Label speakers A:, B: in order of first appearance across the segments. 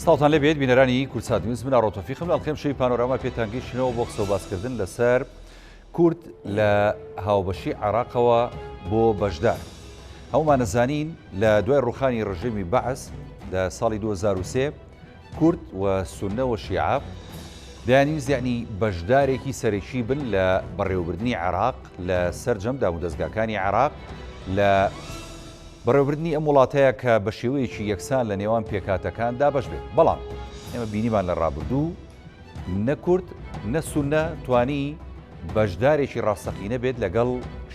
A: ساڵتان لەبێت بینەرانی کورسات نیوز من ئاڕۆتۆفیقم لە ئەڵقەم شەوی پانۆراما پێتانگەیشتنەوە بۆ قسە و باسکردن لەسەر کورد لە هاوبەشی عێراقەوە بۆ بەشدار. هەمومان نەزانین لە دوای ڕوخانی ڕژیمی بەعەس لە ساڵی 2003 کورد و سونە و شیعە دەیانویست یعنی بەشدارێکی سەرەکی بن لە بەڕێوەبردننی عێراق لە سەرجەم دامودەستگاکانی عێراق لە بەڕێوەبردننی ئەم وڵاتەیە کە بە شێوەیەکی یەکسان لە نێوان پێکاتەکاندا بەش بێت. بەڵام ئێمە بینیمان لە ڕابردوو نە کورد نە سونە توانی بەشدارێکی ڕاستەقینە بێت لەگەڵ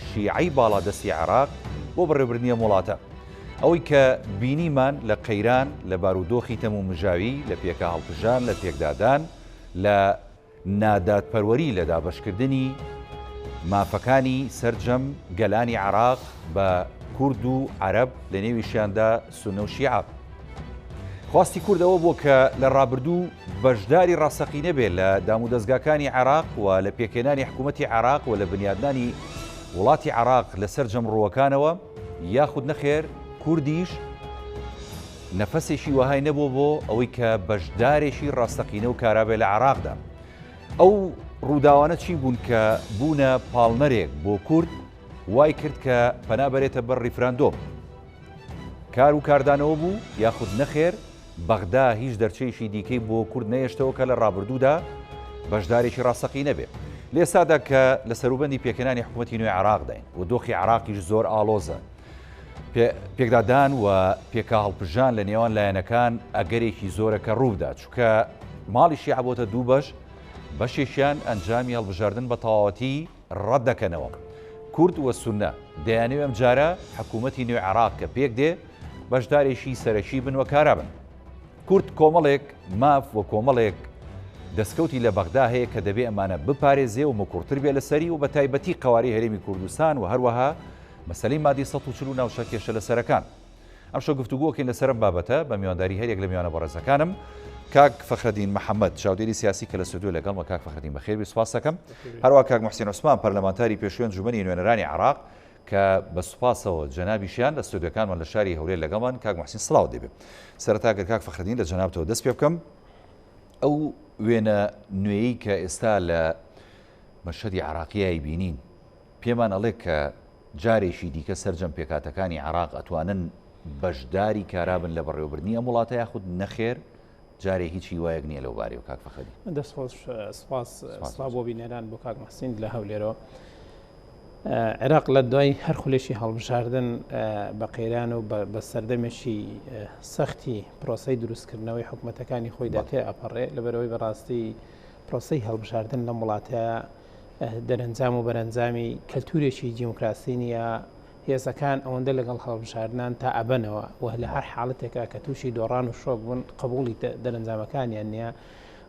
A: شیعەی باڵادەستی عێراق بۆ بەڕێوەبردننی ئەم وڵاتە. ئەوەی کە بینیمان لە قەیران لە بارودۆخی تەمومژاوی لە پێکە هەڵبژان لە پێکدادان لە نادادپەروەری لە دابەشکردنی مافەکانی سەرجەم گەلانی عێراق بە کورد و عەرەب لە نێویشیاندا سونە و شیعە. خواستی کوردەوە بۆ کە لە ڕابردوو بەشداری ڕاستەقینە بێت لە دامودەستگاکانی عێراق و لە پێکهێنانی حکوومەتی عێراق و لە بنیادنانی وڵاتی عێراق لە سەرجەم ڕووەکانەوە یاخود نەخێر کوردیش نەفەسێکی وەهای نەبوو بۆ ئەوەی کە بەشدارێکی ڕاستەقینە و کارابێت لە عێراقدا. ئەو ڕووداوانە چی بوون کە بوونە پاڵنەرێک بۆ کورد وای کرد کە پەنابەرێتە بەر ریفراندۆم. کار و کاردانەوە بوو یاخود نەخێر بەغدا هیچ دەرچەیەکی دیکەی بۆ کورد نەهێشتەوە کە لە ڕابردوودا بەشدارێکی ڕاستەقینە بێت. لێسادا کە لە سەروبەندی پێکهێنانی حکوومەتی نوێی عێراقداین و دۆخی عێراقیش زۆر ئاڵۆزە. پێکدادان و پێکا هەڵبژان لە نێوان لایەنەکان ئەگەرێکی زۆرە کە ڕوودا چونکە ماڵی شیعە بۆتە دوو بەش، بەشێکیان ئەنجامی هەڵبژاردن بە تەواوەتی ڕەت دەکەنەوە. کورد وە سونە دەیانەوێت ئەم جارە حکوومەتی نوێی عێراق کە پێک دێ بەشدارێکی سەرەکی بن و کارابن. کورد کۆمەڵێک ماف و کۆمەڵێک دەستکەوتی لە بەغدا هەیە کە دەبێ ئەمانە بپارێزێ و مکوڕتر بێ لەسەری و بە تایبەتی قەواری هەرێمی کوردستان و هەروەها مەسەلەی مادی 140 ناوچە کێشە لە سەرەکان. ئەم شەو گفتوگۆکەین لەسەرم بابەتە بە میوانداری هەرێک لە میوانە بەڕێزەکانم کاک فەخرەدین محەممەد چاودێری سیاسی کە لە سودۆ لەگەڵمە. کاک فەخرەدین بەخێر سوپاس دەکەم. هەروە کاک موحسین عوسمان پەرلەمانتاری پێشوێ انجومەنی نوێنەرانی عێراق کە بە سوپاسەوە جەنابیشیان لە ستودیۆکانمان لە شاری هەولێر لەگەڵمان. کاک موحسین سڵاو دەبێت. سەرەتا گەر کاک فەخرەدین لە جەنابتەوە دەست پێ بکەم. ئەو وێنە نوێیی کە ئێستا لە مەشهەدی عێراقیایی بینین پێمان ئەڵێ کە جارێکی دیکە سەرجەم پێکاتەکانی عێراق ئەتوانن بەشداری کارابن لە بەڕێوەبردننی ئەم وڵاتە یاخود نەخێر جارێ هیچی وایەک نییە لەو بارەوە. کاک فەخرەدین
B: سپاس بۆ بینێران بۆ کاک موحسین لە هەولێرەوە. عێراق لە دوای هەر خولێکی هەڵبژاردن بە قەیران و بە سەردەمێکی سەختی پرۆسەی دروستکردنەوەی حکوومەتەکانی خۆیدا تێ ئەپەڕێ لەبەرەوەی بەڕاستی پرۆسەی هەڵبژاردن لەم وڵاتە دەرەنجام و بەرەنجامی کەلتورێکی دیموکراسی نیە. هێزەکان ئەوەندە لەگەڵ هەڵبژاردنان تا ئەبەنەوە و لە هەر حاڵەتێکە کە تووشی دۆڕان و شۆک بوون قبوڵی دەرەنجامەکانیان نییە.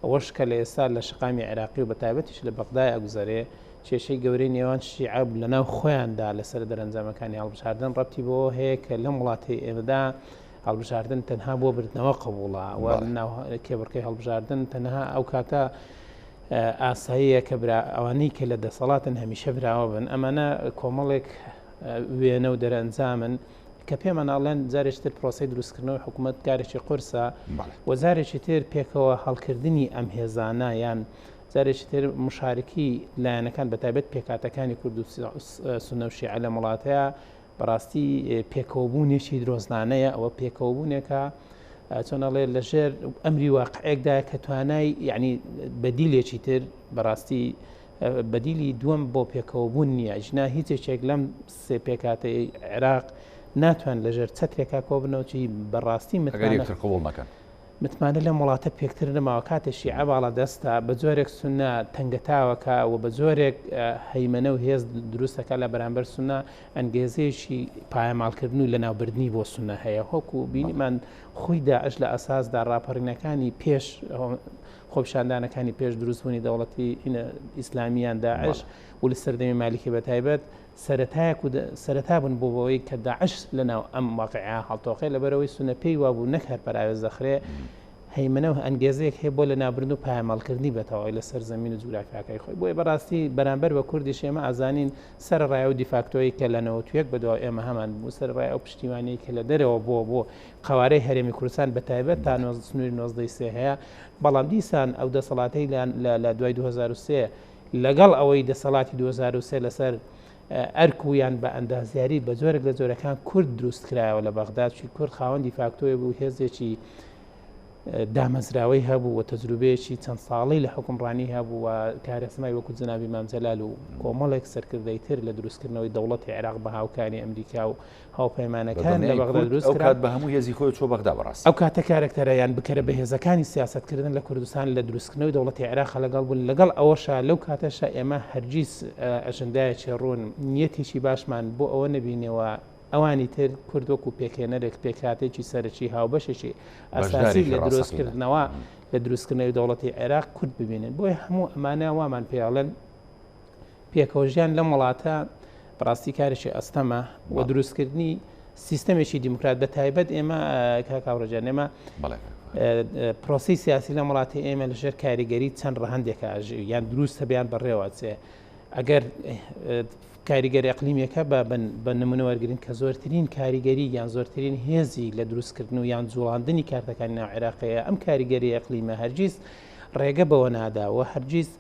B: ئەوەش کە لە ئێستا لە شقامی عێراقی و بە تایبەتیش لە بەغدای ئەگوزارێ کێشەی گەورەی نێوان شیعە لەناو خۆیاندا لەسەر دەرەنجامەکانی هەڵبژاردن ڕەبتی بۆ هەیە کە لەم وڵاتی ئێمەدا هەڵبژاردن تەنها بۆ بردنەوە قبوڵە و ناو کێبڕکەی هەڵبژاردن تەنها ئەو کاتە ئاساییە کە ئەوانەی کە لە دەسەڵاتن هەمیشە براوە بن. ئەمانە کۆمەڵێک وێنە و دەرەنجامن کە پێمان ئاڵێن جارێکتر پرۆسی دروستکردنەوەی حکوومەت کارێکی قورسە و جارێکی تر پێکەوە هەڵکردنی ئەم هێزانە یان جارێکی تر مشارکی لایەنەکان بە تایبەت پێکاتەکانی کورد و سونە و شیعە لە وڵاتەیە بەڕاستی پێکەوەبوونێکی درۆزنانەیە. ئەوە پێکەوەبوونێکە چۆنەڵێ لەژێر ئەمری واقعەیەکدا کە توانای یعنی بەدیلێکی تر بەڕاستی بەدیلی دووەم بۆ پێکەوەبوون نییە. ژنا هیچێک لەم سێ پێکاتەی عێراق ناتوان لەژێر چەترێکا کۆبنەوەی بەڕاستی متمانە لەم وڵاتە پێکتر نەماوە. کاتێ شیعە باڵا دەستە بە جۆرێک سونە تەنگەتاوەکە و بە جۆرێک هەیمەنە و هێز دروستەکە لە بەرامبەر سونە ئەنگێزەیەکی پایەماڵکردن و لە ناوبردننی بۆ سونە هەیە. هۆکو بینیمان خۆی داعش لە ئەساسدا ڕاپەڕینەکانی پێش خۆپشاندانەکانی پێش دروستبوونی دەوڵەتی ئیسلامیان داعش و لە سەردەمی مالیکی بە تایبەت سەرەتا بوون بۆ بەوەی کە داعش لەناو ئەم واقعیا هەڵتۆقێ لەبەرەوەی سونە پێی وابوو نەک هەر پەراوێز دەخرێ هەیمنە و ئەنگێزەیەک هەیە بۆ لە نابردن و پایماڵکردنی بەتەواوی لەسەر زەمین و جوگرافیاکەی خۆی بۆی بەڕاستی بەرامبەر بە کوردیش ئێمە ئازانین سەرڕای و دیفاکتۆی کە لە 91 بەدواوی ئێمە هەمان بوو سەرڕای ئەو پشتیوانی کە لە دەرەوە بۆ قوارەی هەرێمی کوردستان بەتایبەت تا سنووری 93 هەیە بەڵام دیسان ئەو دەسەڵاتەی لە دوای 2023 لەگەڵ ئەوەی دەسەڵاتی 2023 لەسەر ئەرکویان بە ئەندازیاری بە جۆرێک لە جۆرەکان کورد دروست کرایەوە لە بەغداد چی کورد خاوەندی فاکتۆی بوو هێزێکی دامەزراوەی هەبوو و تەجروبەیەکی چەند ساڵی لە حکومڕانی هەبوو و کارەسمای وەکو جنابی مام جەلال و کۆمەڵێک سەرکردەی تر لە دروستکردنەوەی دەوڵەتی عێراق بە هاوکاری ئەمریکا و هاوپەیمانەکان لە بەغداد دروست کرا
A: بە هەموو هێزی خۆی چۆ بەغدا بەڕاست
B: ئەو کاتە کارکتەرەیان بکرە بە هێزەکانی سیاستکردن لە کوردستان لە دروستکردنەوەی دەوڵەتی عێراق لەگەڵ بوون لەگەڵ ئەوەشە لەو کاتەشە ئێمە هەرگیز ئەژەندایەکی ڕوون نیەتێکی باشمان بۆ ئەوە نەبینەوە ئەوانی تر کوردوەکو پێکێنەرێک پێکاتێکی سەرەکی هاوبەشێکی ئاساسی لە دروستکردنەوە لە دروستکردنەوەی دەوڵەتی عێراق کورد ببینن بۆی هەموو ئەمانە وامان پێڵێن پێکەوەژیان لە وڵاتە بەڕاستی کارێکی ئەستەمە و دروستکردنی سیستەمێکی دیموکرات بە تایبەت ئێمە کاکاوڕەجان ئێمە پرۆسی سیاسی لە وڵاتی ئێمە لەژێر کاریگەری چەند ڕەهەندێکە یان دروستە بیان بەڕێوەچێ ئەگەر کاریگەری ئەقلیمیەکە بە نمونە وەرگرین کە زۆرترین کاریگەری یان زۆرترین هێزی لە دروستکردن و یان جوڵاندنی کارتەکانی ناو عێراقەیە ئەم کاریگەری ئەقلیمە هەرگیز ڕێگە بەوە ناداوە هەرگیز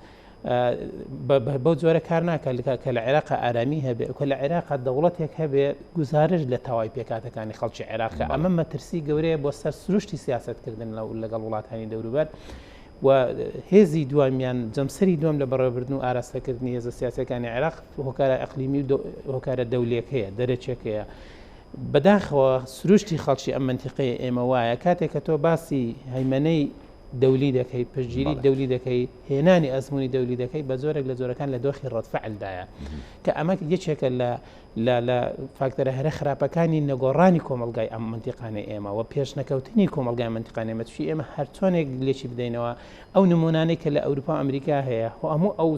B: بەو جۆرە کار ناکە کە لە عێراق ئارامی هەبێ کە لە عێراق دەوڵەتێک هەبێ گزارش لە تاوای پێکاتەکانی خەڵکی عێراقە ئەمە مەترسی گەورەیە بۆ سەر سروشتی سیاستکردن لەگەڵ وڵاتانی دەوروبەر و هێزی دومیان جەمسەری دوم لە بەڕێوەبردن و ئاراستەکردنی هێزە سیاسەکانی عێراق هۆکارە ئەقلیمی و هۆکارە دەولێکەیە دەرەچێکەیە بەداخەوە سروشتی خەڵکی ئەم منتیقەیە ئێمە وایە کاتێک کە تۆ باسی هەیمەنەی دەولی دەکەی پشگیری دەولی دەکەی هێنانی ئەزمموی دەولی دەکەی بە زۆرێک لە جۆرەکان لە دۆخی ڕەتفعلدایە کە ئەمە یەکێکە لە فاکتەرە هەرە خراپەکانی نەگۆڕانی کۆمەلگای ئەم منتیقانەی ئێمە و پێشنەکەوتنی کۆمەلگای منتیقانەی ئێمەتوی ئێمە هەرچۆنێک لێکی بدەینەوە ئەو نمونانەی کە لە ئەوروپا ئەمریکا هەیە هەموو ئەو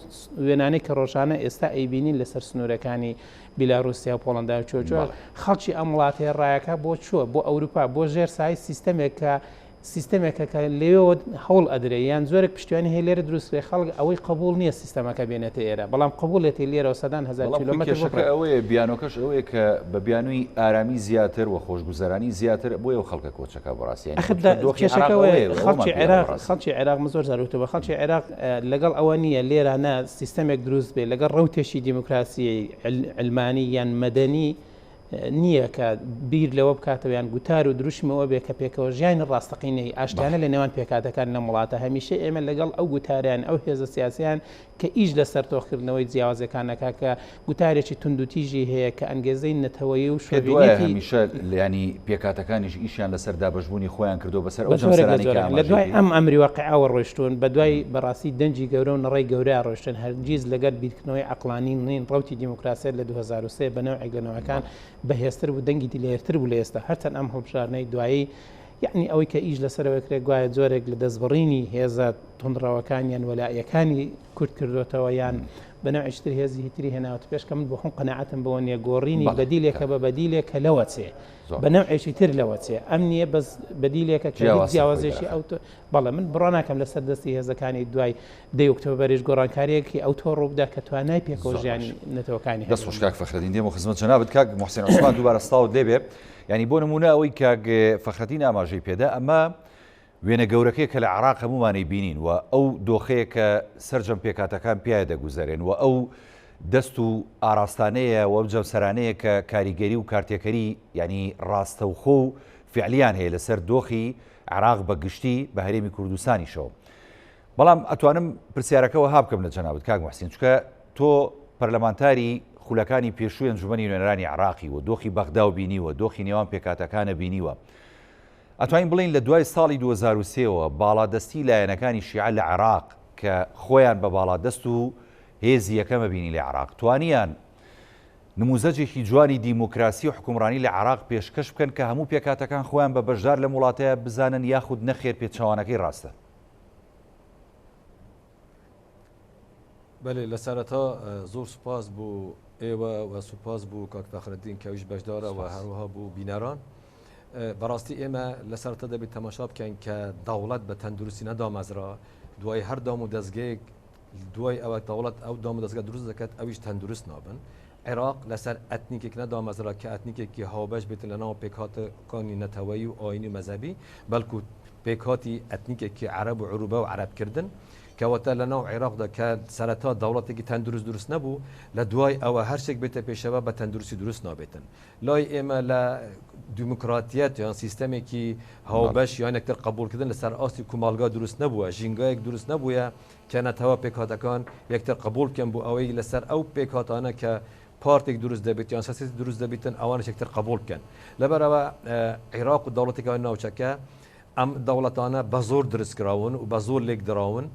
B: وێنانەی کە ڕۆژانە ئێستا ئەیبینین لەسەر سنوورەکانی بیلاڕوسیا و پۆڵەندا و چۆ خەڵکی ئەم وڵاتەیە ڕایەکە بۆ چووە بۆ ئەوروپا بۆ ژێر سای سیستەمێکە کە لێەوە هەوڵ ئەدرێ یان زۆرێک پشتیوانی هەیە لێرە دروستکرێ خەڵک ئەوەی قبول نییە سیستەمەکە بێنێتە ئێرە بەڵام قبولێتی لێرەوە سەدان هزار کیلۆمەتر
A: ئەوەیە بیانۆکەش ئەوەیە کە بە بیانووی ئارامی زیاتر و خۆشگوزەرانی زیاتر بۆیە و خەڵکە کۆچەکە بەڕاستیان
B: خەڵکی عێراق زۆر زارتەوە خەڵکی عێراق لەگەڵ ئەوە نییە لێرانە سیستەمێک دروست بێ لەگەڵ ڕەوتێکی دیموکراسی علمانی یان مەدەنی نییە کە بیر لەوە بکاتەوەیان گوتار و دروشمەوە بێ کە پێکەوە ژیانی ڕاستەقینەی ئاشتیانە لە نێوان پێکاتەکان لە وڵاتە هەمیشە ئێمە لەگەڵ ئەو گوتاریان ئەو هێزە سیاسیان کە ئیش لەسەر تۆخکردنەوەی جیاوازەکانەکە کە گوتارێکی توندوتیژی هەیە کە ئەنگێزەی نەتەوەی و
A: هەمیشە ینی پێکاتەکانیش ئیشیان لەسەر دابەشبوونی خۆیان کردو بەسەر
B: لە دوای ئەم ئەمری واقعاوە ڕۆشتون بە دوای بەڕاستی دەنجی گەورە و نەڕێی گەورە ڕۆشتن هەرگیز لەگەر بیرکردنەوەی عەقلانی نین ڕەوتی دیموکراسیت لە 2023 بەنەوەی لەنەوەکان بەهێزتر بوو دەنگی دیلێرتر بوو لە ئێستا هەرچەند ئەم هەڵبژارنەی دوایی یعنی ئەوەی کە ئیش لەسەرەوە کرێ گوایە جۆرێک لە دەستبڕینی هێزە تونڕەوەکانیان وەلایەکانی کورد کردوتەوە یان بەنەوەیشتر هێزی هیتری هێناوەتە پێش کە من بۆ خۆم قەناعەتم بەوە نیە گۆڕینی بەدیلێکە بە بەدیلێکە لەوەچێ بەنەوەیشی تر لەوەچێ ئەم نییە بەس بەدیلێکە کە جیاوازێکی ئەو بەڵێ من بڕۆ ناکەم لەسەر دەستی هێزەکانی دوای 10 ئۆکتۆبەریش گۆڕانکاریەکی ئەو تۆ ڕووبدا کە توانای پێکەوە ژیانی نەتەوەکانی
A: دەست خۆشکاک فەخرەدین دێمە خزمەت جەنابەت کاک موحسین عوسمان دووبارە ستاوت لێبێ ینی بۆ نمونە ئەوەی کاک فەخرەدین ئاماژەی پێدا ئەمە وێنە گەورەکەی کە لە عێراق هەمومانەی بینین و ئەو دۆخەیە کە سەرجەم پێکاتەکان پیاە دەگوزارێن و ئەو دەست و ئاراستانەیە و جەمسەرانەیە کە کاریگەری و کارتێکەری ینی ڕاستەوخۆ و فعلیان هەیە لەسەر دۆخی عێراق بە گشتی بە هەرێمی کوردستانیشەوە بەڵام ئەتوانم پرسیارەکەەوە ها بکەم لە جەنابەت کاک موحسین چونکە تۆ پەرلەمانتاری خولەکانی پێشووی ئەنجومەنی نوێنەرانی عێراقی و دۆخی بەغدا و بینیوە دۆخی نێوان پێکاتەکانە بینیوە ئەتوانین بڵین لە دوای ساڵی 2023ەوە باڵادەستی لایەنەکانی شیعە لە عێراق کە خۆیان بە باڵادەست و هێزی یەکەمە بینی لە عێراق توانیان نموزەجێکی جوانی دیموکراسی و حکومڕانی لە عێراق پێشکەش بکەن کە هەموو پێکاتەکان خۆیان بە بەشدار لە وڵاتەیە بزانن یاخود نەخێر پێچەوانەکەی ڕاستە
C: بەێ لە سەرەتا زۆر سوپاس بوو ئێوە و سوپاس بوو کاک فەخرەدین کەویش بەشدارە و هەروەها بوو بینەران بەڕاستی ئێمە لەسەرتە دەبێت تەماشا بکەین کە دەوڵەت بە تەندروستی نەدامەزرا دوای هەر دام و دەستگەیەک دوای ئەوە دەوڵەت ئەو دام و دەستگا دروست دەکات ئەویش تەندروست نابن عێراق لەسەر ئەتنیکێک نەدامەزرا کە ئەتنیکێکی هاوبەش بێت لەناو پێکهاتەکانی نەتەوەیی و ئاینی و مەزەبی بەڵکو پێکهاتی ئەتنیکێکی عەرەب و عروبە و عەرەبکردن کەواتە لەناو عێراقدا کە سەرەتا دەوڵەتێکی تەندروست نەبوو لە دوای ئەوە هەرشێک بێتە پێشەوە بە تەندروستی دروست نابێتن لای ئێمە لە دیموکراتیەت یان سیستەمێکی هاوبەش یان یەکتر قبولکردن لەسەر ئاستی کومەلگا دروست نەبووە ژینگایەک دروست نەبووە کە نەتەوە پێکهاتەکان یەکتر قبول بکەن بۆ ئەوەی لەسەر ئەو پێکهاتانە کە پارتێک دروست دەبێت یان سیاسی دروست دەبێتن ئەوانش یەکتر قبول بکەن لەبەرەوە عێراق و دەوڵەتێکەوە ناوچەکە ئەم دەوڵەتانە بە زۆر دروستکراون و بە زۆر لێک دراون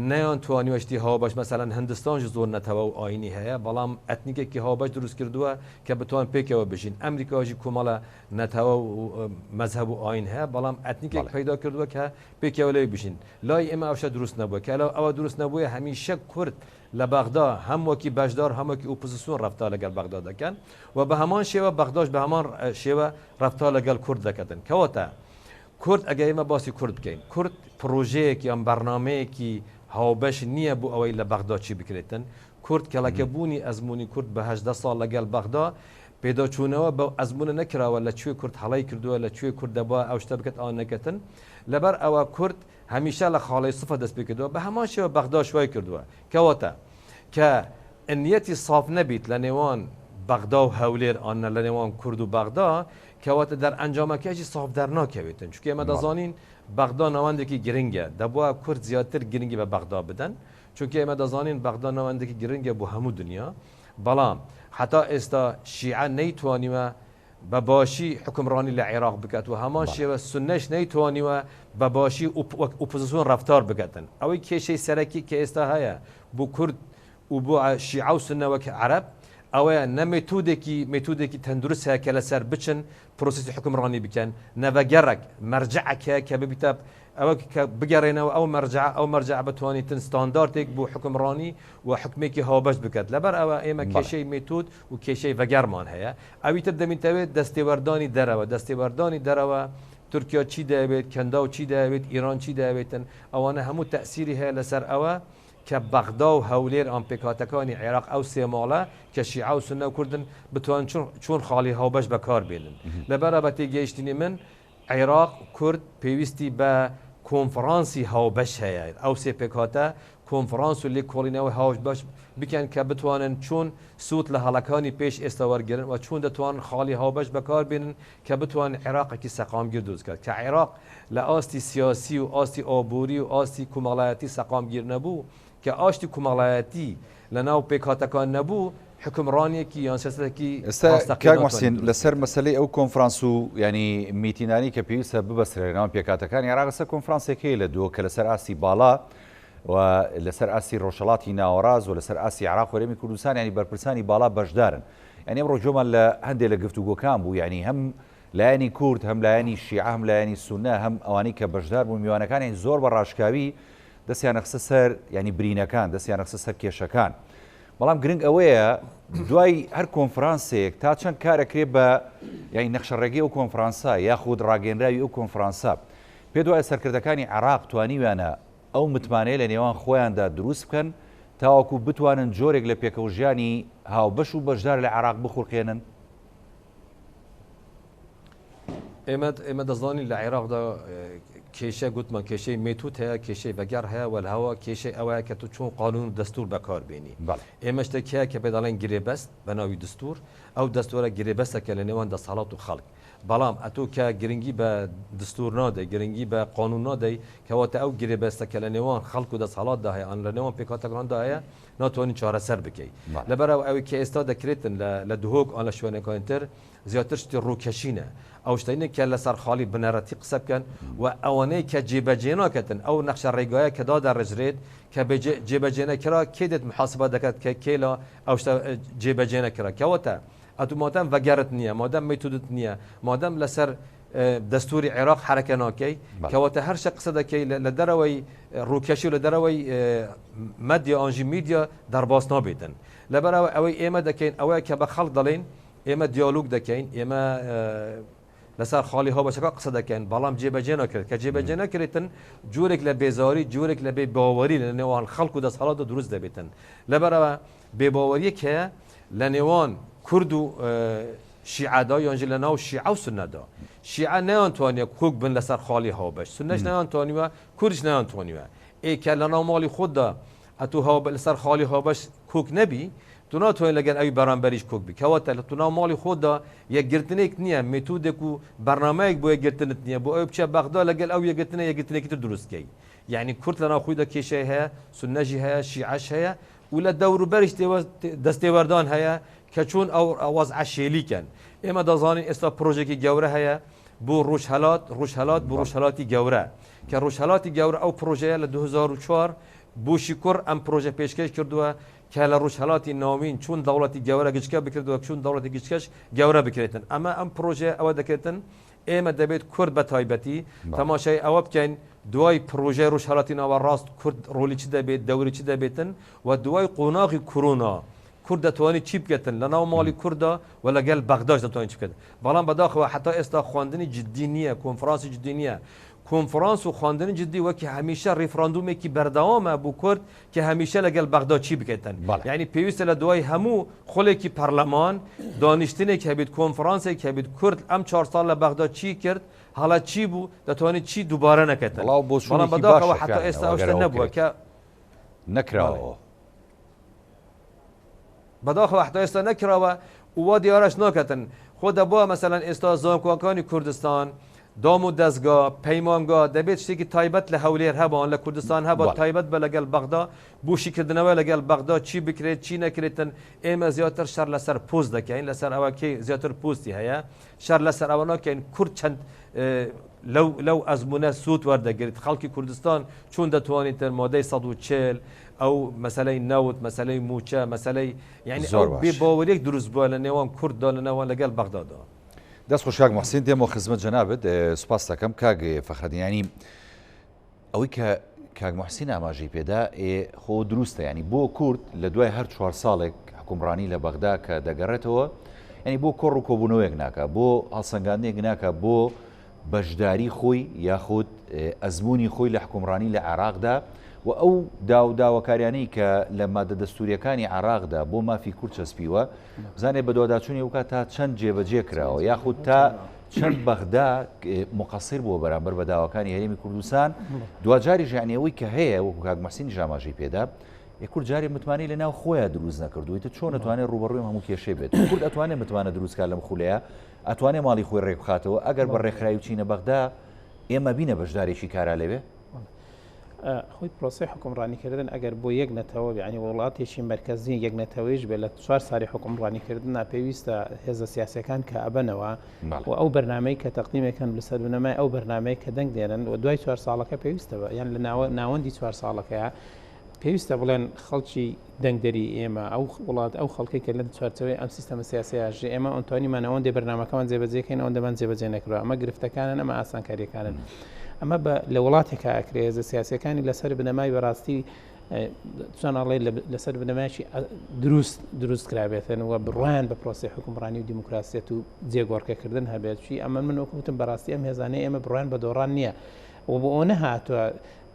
C: نەیان توانیوەشتی هاوبەش مەسەلەن هەندستانش زۆر نەتەوە و ئاینی هەیە بەڵام ئەتنیکێکی هاوبەش دروست کردووە کە بتوان پێکەوە بژین ئەمریکاژی کومەڵە نەتەوە و مەذهب و ئاین هەیە بەڵام ئەتنیکێک پیدا کردووە کە پێکەوە لێ بژین لای ئێمە ئەوشە دروست نەبووە کە ئەوە دروست نەبووە هەمیشە کورد لە بەغدا هەمووەکی بەشدار هەمووەکی ئوپۆزیسیۆن ڕەفتار لەگەڵ بەغدا دەکەن و بە هەمان شێوە بەغداش بە هەمان شێوە ڕەفتار لەگەڵ کورد دەکەن کەواتە کورد ئەگە ئێمە باسی کورد بکەین کورد پرۆژەیەکی یان بەرنمەیەکی هاوبەش نییە بۆ ئەوەی لە بەغدا چی بکرێتن کورد کەڵەکەبوونی ئەزمموی کورد بە 18 ساڵ لەگەڵ بەغدا پێداچوونەوە بە ئەزمونە نەکراوە لە کوێ کورد هەڵی کردووە لە کوێ کورد دەبا ئەو شتە بکەت ئەوان نەکەتن لەبەر ئەوە کورد هەمیشە لە خاڵی سوفە دەست پێ کردووە بە هەمان شێوە بەغدا شوای کردووە کەواتە کە نیەتی صاف نەبیت لە نێوان بەغدا و هەولێر ئانە لە نێوان کورد و بەغدا کەواتە دەر ئەنجامەکەی صاف دەرناکەوێتن چونکە ئێمە دەزانین بەغدا ناوەندێکی گرنگە دەبووە کورد زیاتر گرنگی بە بەغدا بدەن چونکە ئێمە دەزانین بەغدا ناوەندێکی گرنگە بۆ هەموو دنیا بەڵام حتا ئێستا شیعە نەیتوانیوە بە باشی حکمڕانی لە عێراق بکات و هەمان شێوە سنەش نەیتوانیوە بە باشی ئوپۆزیسیۆن ڕەفتار بکەن ئەوەی کێشەی سەرەکی کە ئێستا هەیە بۆ کورد و بۆ شیعە و سنەوەکە عەرەب ئەوەیە نە مێتودێکی تەندروست هەیە کە لەسەر بچن پرۆسیسی حکمڕانی بکەن نەڤەگەڕێک مەرجعەکە کە ببیتە ئەوە کە بگەڕێنەوە ئەو مەرجع بتوانیتن ستانداردێک بۆ حکمڕانی و حکمێکی هاوبەش بکات لەبەر ئەوە ئێمە کێشەی مێتود و کێشەی ڤەگەرمان هەیە ئەویتر دەمێتەوێت دەستێوەردانی دەرەوە تورکیا چی دەوێت کەندا و چی دەوێت ئیران چی دەوێتن ئەوانە هەموو تەسیری هەیە لەسەر ئەوە کە بەغدا و هەولێر ئەم پێکهاتەکانی عێراق ئەو سێ ماڵە کە شیعە و سنە و کوردن بتوان چۆن خاڵی هاوبەش بەکار بێنن لەبەرە بە تێگەیشتنی من عێراق کورد پێویستی بە کۆنفرانسی هاوبەش هەیە ئەو سێ پێکهاتە کۆنفرانس و لێکۆڵینەوەی هاوبەش بکەن کە بتوانن چۆن سوود لە هەڵەکانی پێش ئێستا وەرگرن و چۆن دەتوان خاڵی هاوبەش بەکار بێنن کە بتوان عێراقێکی سەقامگیر دروست کرد کە عێراق لە ئاستی سیاسی و ئاستی ئابووری و ئاستی کومەڵایەتی سەقامگیر نەبوو کە ئاشتی کومەڵایەتی لە ناو پێکهاتەکان نەبوو حکمڕانێکی یان سیاستێکی
A: کاگمەحسین لەسەر مەسلەی ئەو کۆنفرانس و ینی میتینانی کە پێویستە ببەسرێت ناو پێکهاتەکانی عێراق لەسەر کۆنفرانسێکی لە دووە کە لەسەر ئاسی باڵا و لەسەر ئاسی ڕۆژهەڵاتی ناوەڕاز و لەسەر ئاسی عێراق و هەرێمی کوردستان ینی بەرپرسانی باڵا بەشدارن ینی ئەمڕۆ جۆمان لە هەندێک لە گفتوگۆکان بوو ینی هەم لایەنی کورد هەم لایەنی شیعە هەم لایەنی سونە هەم ئەوانەی کە بەشدار بوون میوانەکان زۆر بە ڕاشکاوی دەستیان نەخسە سەر ینی برینەکان دەستیان نەخسە سەر کێشەکان بەڵام گرنگ ئەوەیە دوای هەر کۆنفرانسێک تا چەند کارەکرێت بە یعنی نەخشەڕێگەی ئەو کۆنفرانسا یاخود ڕاگەنراوی ئەو کۆنفرانسا پێ دوای سەرکردەکانی عێراق توانیویانە ئەو متمانەیە لە نێوان خۆیاندا دروست بکەن تاوەکو بتوانن جۆرێک لە پێکەوژیانی هاوبەش و بەشدار لە عێراق بخورقێنن
C: ئێمە دەزانین لە عێراقدا کێشە گوتمان کێشەی مێتود هەیە کێشەی بەگەر هەیە وەلهەوە کێشەی ئەوەیە کە تو چۆن قانون و دەستور بەکاربێنی ئێمە شتێکیە کە پێداڵێن گرێبەست بە ناوی دەستور ئەو دەستورە گرێبەستەکە لە نێوان دەسەڵات و خەڵک بەڵام ئەتۆ کە گرنگی بە دەستور نادەی گرنگی بە قانون نادەی کەواتە ئەو گرێبەستەکە لە نێوان خەڵک و دەسەڵاتدا هەیە ئەن لە نێوان پێکهاتەکاندا هەیە ناتوانین چارەسەر بکەیت لەبەرەوە ئەوەی کە ئێستا دەکرێتن لە دهۆک ئەن لە شوێنەکانی تر زیاتر شتی ڕووکەشینە ئەو شتینە کە لەسەر خاڵی بنەرەتی قسە بکەن و ئەوانەی کە جێبەجێ ناکەن ئەو نەخشە ڕێگایە کە دادەڕژرێت کە جێبەجێ نەکرا کێ دێت محاسبە دەکات کە کێلا ئەو شتە جێبەجێ نەکرا کەواتە ئەتو مادەم ڤەگەرت نییە مادەم مەیتودت نییە مادەم لەسەر دەستوری عێراق حرەکە ناکەی کەواتە هەر شە قسە دەکەی لە دەرەوەی ڕووکەشی و لە دەرەوەی مەدیا ئانژی میدیا دەرباس نابێتن لەبەرەوە ئەوەی ئێمە دەکەین ئەوەیە کە بە خەڵک دەڵێن ئێمە دیالوگ دەکەین ئێمە لەسەر خاڵی هاوبەشەکە قسە دەکەن بەڵام جێبەجێ نەکرێت کە جێبەجێ نەکرێتن جۆرێک لە بێزاری جۆرێک لە بێ باوەری لە نێوان خەڵک و دەسەڵاتە دروست دەبێتن لەبەرەوە بێباوەریەک هەیە لە نێوان کورد و شیعەدا یانجی لە ناو شیعە و سنەدا شیعە نەیانتوانێت کۆک بن لەسەر خاڵی هاوبەش سنەش نەیانتوانیوە کوردش نەیانتوانیوە ئێکە لە ناو ماڵی خۆتدا ئەتو لەسەر خاڵی هاوبەش کۆک نەبی تو ناتوانین لەگەن ئەوی بەرامبەریش کۆک بی کەواتە لە تو ناو ماڵی خۆدا یەکگرتنێک نییە مێتودێک و بەرنامەیەک بۆ یەکگرتنت نییە بۆ ئەو بچە بەغدا لەگەل ئەو یەکگرتنە یەکگرتنێکی تر دروستکەی یعنی کورد لە ناو خۆیدا کێشەی هەیە سنەژی هەیە شیعەش هەیە و لە دەوروبەریش دەستێوەردان هەیە کە چۆن ئەو ئەواز عشێلیکەن ئێمە دەزانین ئێستا پرۆژێکی گەورە هەیە بۆ ڕۆژهەلات بۆ ڕۆژهەلاتی گەورە کە ڕۆژهەلاتی گەورە ئەو پرۆژەیە لە 2004 بۆشی کوڕ ئەم پرۆژە پێشکەش کردووە کە لە ڕۆژهەلاتی ناوین چون دەوڵەتی گەورە گچکە بکردووە چون دەوڵەتی گچکەش گەورە بکرێتن ئەمە ئەم پرۆژە ئەوە دەکرێتن ئێمە دەبێت کورد بە تایبەتی تەماشای ئەوە بکەین دوای پرۆژەی ڕۆژهەلاتی ناوەڕاست کورد ڕۆلی چی دەبێت دەوری چی دەبێتن و دوای قۆناغی کۆرۆنا کورد دەتوانێت چی بکەن لە ناو ماڵی کووردا و لەگەل بەغداش دەتوانین چی بکەن بەڵام بەداخەوە حتا ئێستا خواندنی جددی نییە کۆنفرانسی جددی نییە کۆنفرانس و خواندنی جددی وەکی هەمیشە ڕیفراندومێکی بەردەوامە بوو کورد کە هەمیشە لەگەل بەغدا چی بکەن یعنی پێویستە لە دوای هەموو خۆلێکی پەرلەمان دانیشتنێک هەبێت کۆنفرانسێک هەبێت کورد ئەم 4 ساڵ لە بەغدا چی کرد هەڵا چی بوو دەتوانێت چی دووبارە نەکەێتن بەڵام بەداخەوە حتا ئێستا ئەوشتە نەبووە کە
A: نەکراوە
C: بەداخەوە حتا ئێستا نەکراوە ووا دیارەش ناکەتن خۆ دەبووە مەسەلەن ئێستا زانکۆکانی کوردستان دام و دەستگا پەیمانگا دەبێت شتێکی تایبەت لە هەولێر هەبان لە کوردستان هەبات تایبەت بە لەگەڵ بەغدا بۆشیکردنەوە لەگەڵ بەغدا چی بکرێت چی نەکرێتن ئێمە زیاتر شەر لەسەر پۆست دەکەین لەسەر ئەوە کەی زیاتر پۆستی هەیە شەر لەسەر ئەوە ناکەین کورد چەند لەو ئەزمونە سوود وەردەگرێت خەڵکی کوردستان چۆن دەتوانێتن مادەی 140 ئەو مەسلەی نەوت مەسلەی موچە مەسلەی یعنی بێ باوەریەک دروست بووە لە نێوان کورددا لە نێوان لەگەڵ بەغدادا
A: دەست خۆشاک مەحسین دێمەوە خزمەت جەنابەت سوپاس دەکەم کاک فەخرەدینانی ئەوەی کە کاک محسین ئاماژەی پێدا خۆ دروستە ینی بۆ کورد لە دوای هەر 4 ساڵێک حکومڕانی لە بەغدا کە دەگەڕێتەوە ینی بۆ کۆڕ و کۆبوونەوەیەک ناکە بۆ هەڵسەنگاندنێک ناکە بۆ بەشداری خۆی یاخود ئەزمموی خۆی لە حکومڕانی لە عێراقدا و ئەو داواکاریانەی کە لە مادە دەستوریەکانی عێراقدا بۆ مافی کورد چەسپیوە بزانێ بە دوواداچوونی وکات تا چەند جێبەجێ کراوە یاخود تا چەند بەغدا مقەسیر بووە بەرامبەر بە داواکانی هەرێمی کوردستان دوجاری ژیانیەوەی کە هەیە وەکو کاک مەحسین ژاماژەی پێدا کورد جارێ متمانی لە ناو خۆیان دروست نەکردوویتە چۆن ئەتوانێت ڕوبەڕووی هەموو کێشەی بێت کورد ئەتوانێت متوانە دروستکار لەم خولەیە ئەتوانێت ماڵی خۆی ڕێک بخاتەوە ئەگەر بە ڕێکخراوی چینە بەغدا ئێمە بینە بەشدارێکی کارا لەوێ
B: خۆی پرۆسی حکومڕانیکردن ئەگەر بۆ یەک نەتەوە ینی وڵاتێکی مرکزی یەک نەتەوەیش بێت لە 4 ساڵی حکومڕانیکردن پێویستە هێزە سیاسەکان کە ئەبنەوە و ئەو بەرنمەی کە تەقدیمێکن لەسەر بنەمای ئەو بەرنمەیە کە دەنگ دێنن و دوای 4 ساڵەکە پێویستەوە یان لە ناوەندی 4 ساڵەکەیە پێویستە بڵێن خەڵکی دەنگدەری ئێمە ئەو وڵات ئەو خەڵکی کە لە چوارچەوەی ئەم سیستەمە سیاسیاژ ئێمە ئەنتۆنیمان ئەوەندێ بەرنمەکەمان جێبەجێکەین ئەوەندەمان جێبەجێ نەکرەوە ئەمە گرفتەکانن ئەمە ئاسانکاریەکانن ئەمە لە وڵاتێکە ئەکرێزە سیاسەکانی لەسەر بنەمای بەڕاستی چۆناڵێ لەسەر بنەمایکی دروست کرابێتن و بڕوان بە پرۆسی حکومڕانی و دیموکراسیەت و جێگۆڕکەکردن هەبێت چی ئەمە من وەکوتم بەڕاستی ئەم هێزانەی ئێمە بڕوان بە دۆڕان نییە و بۆ ئەو نەهاتووە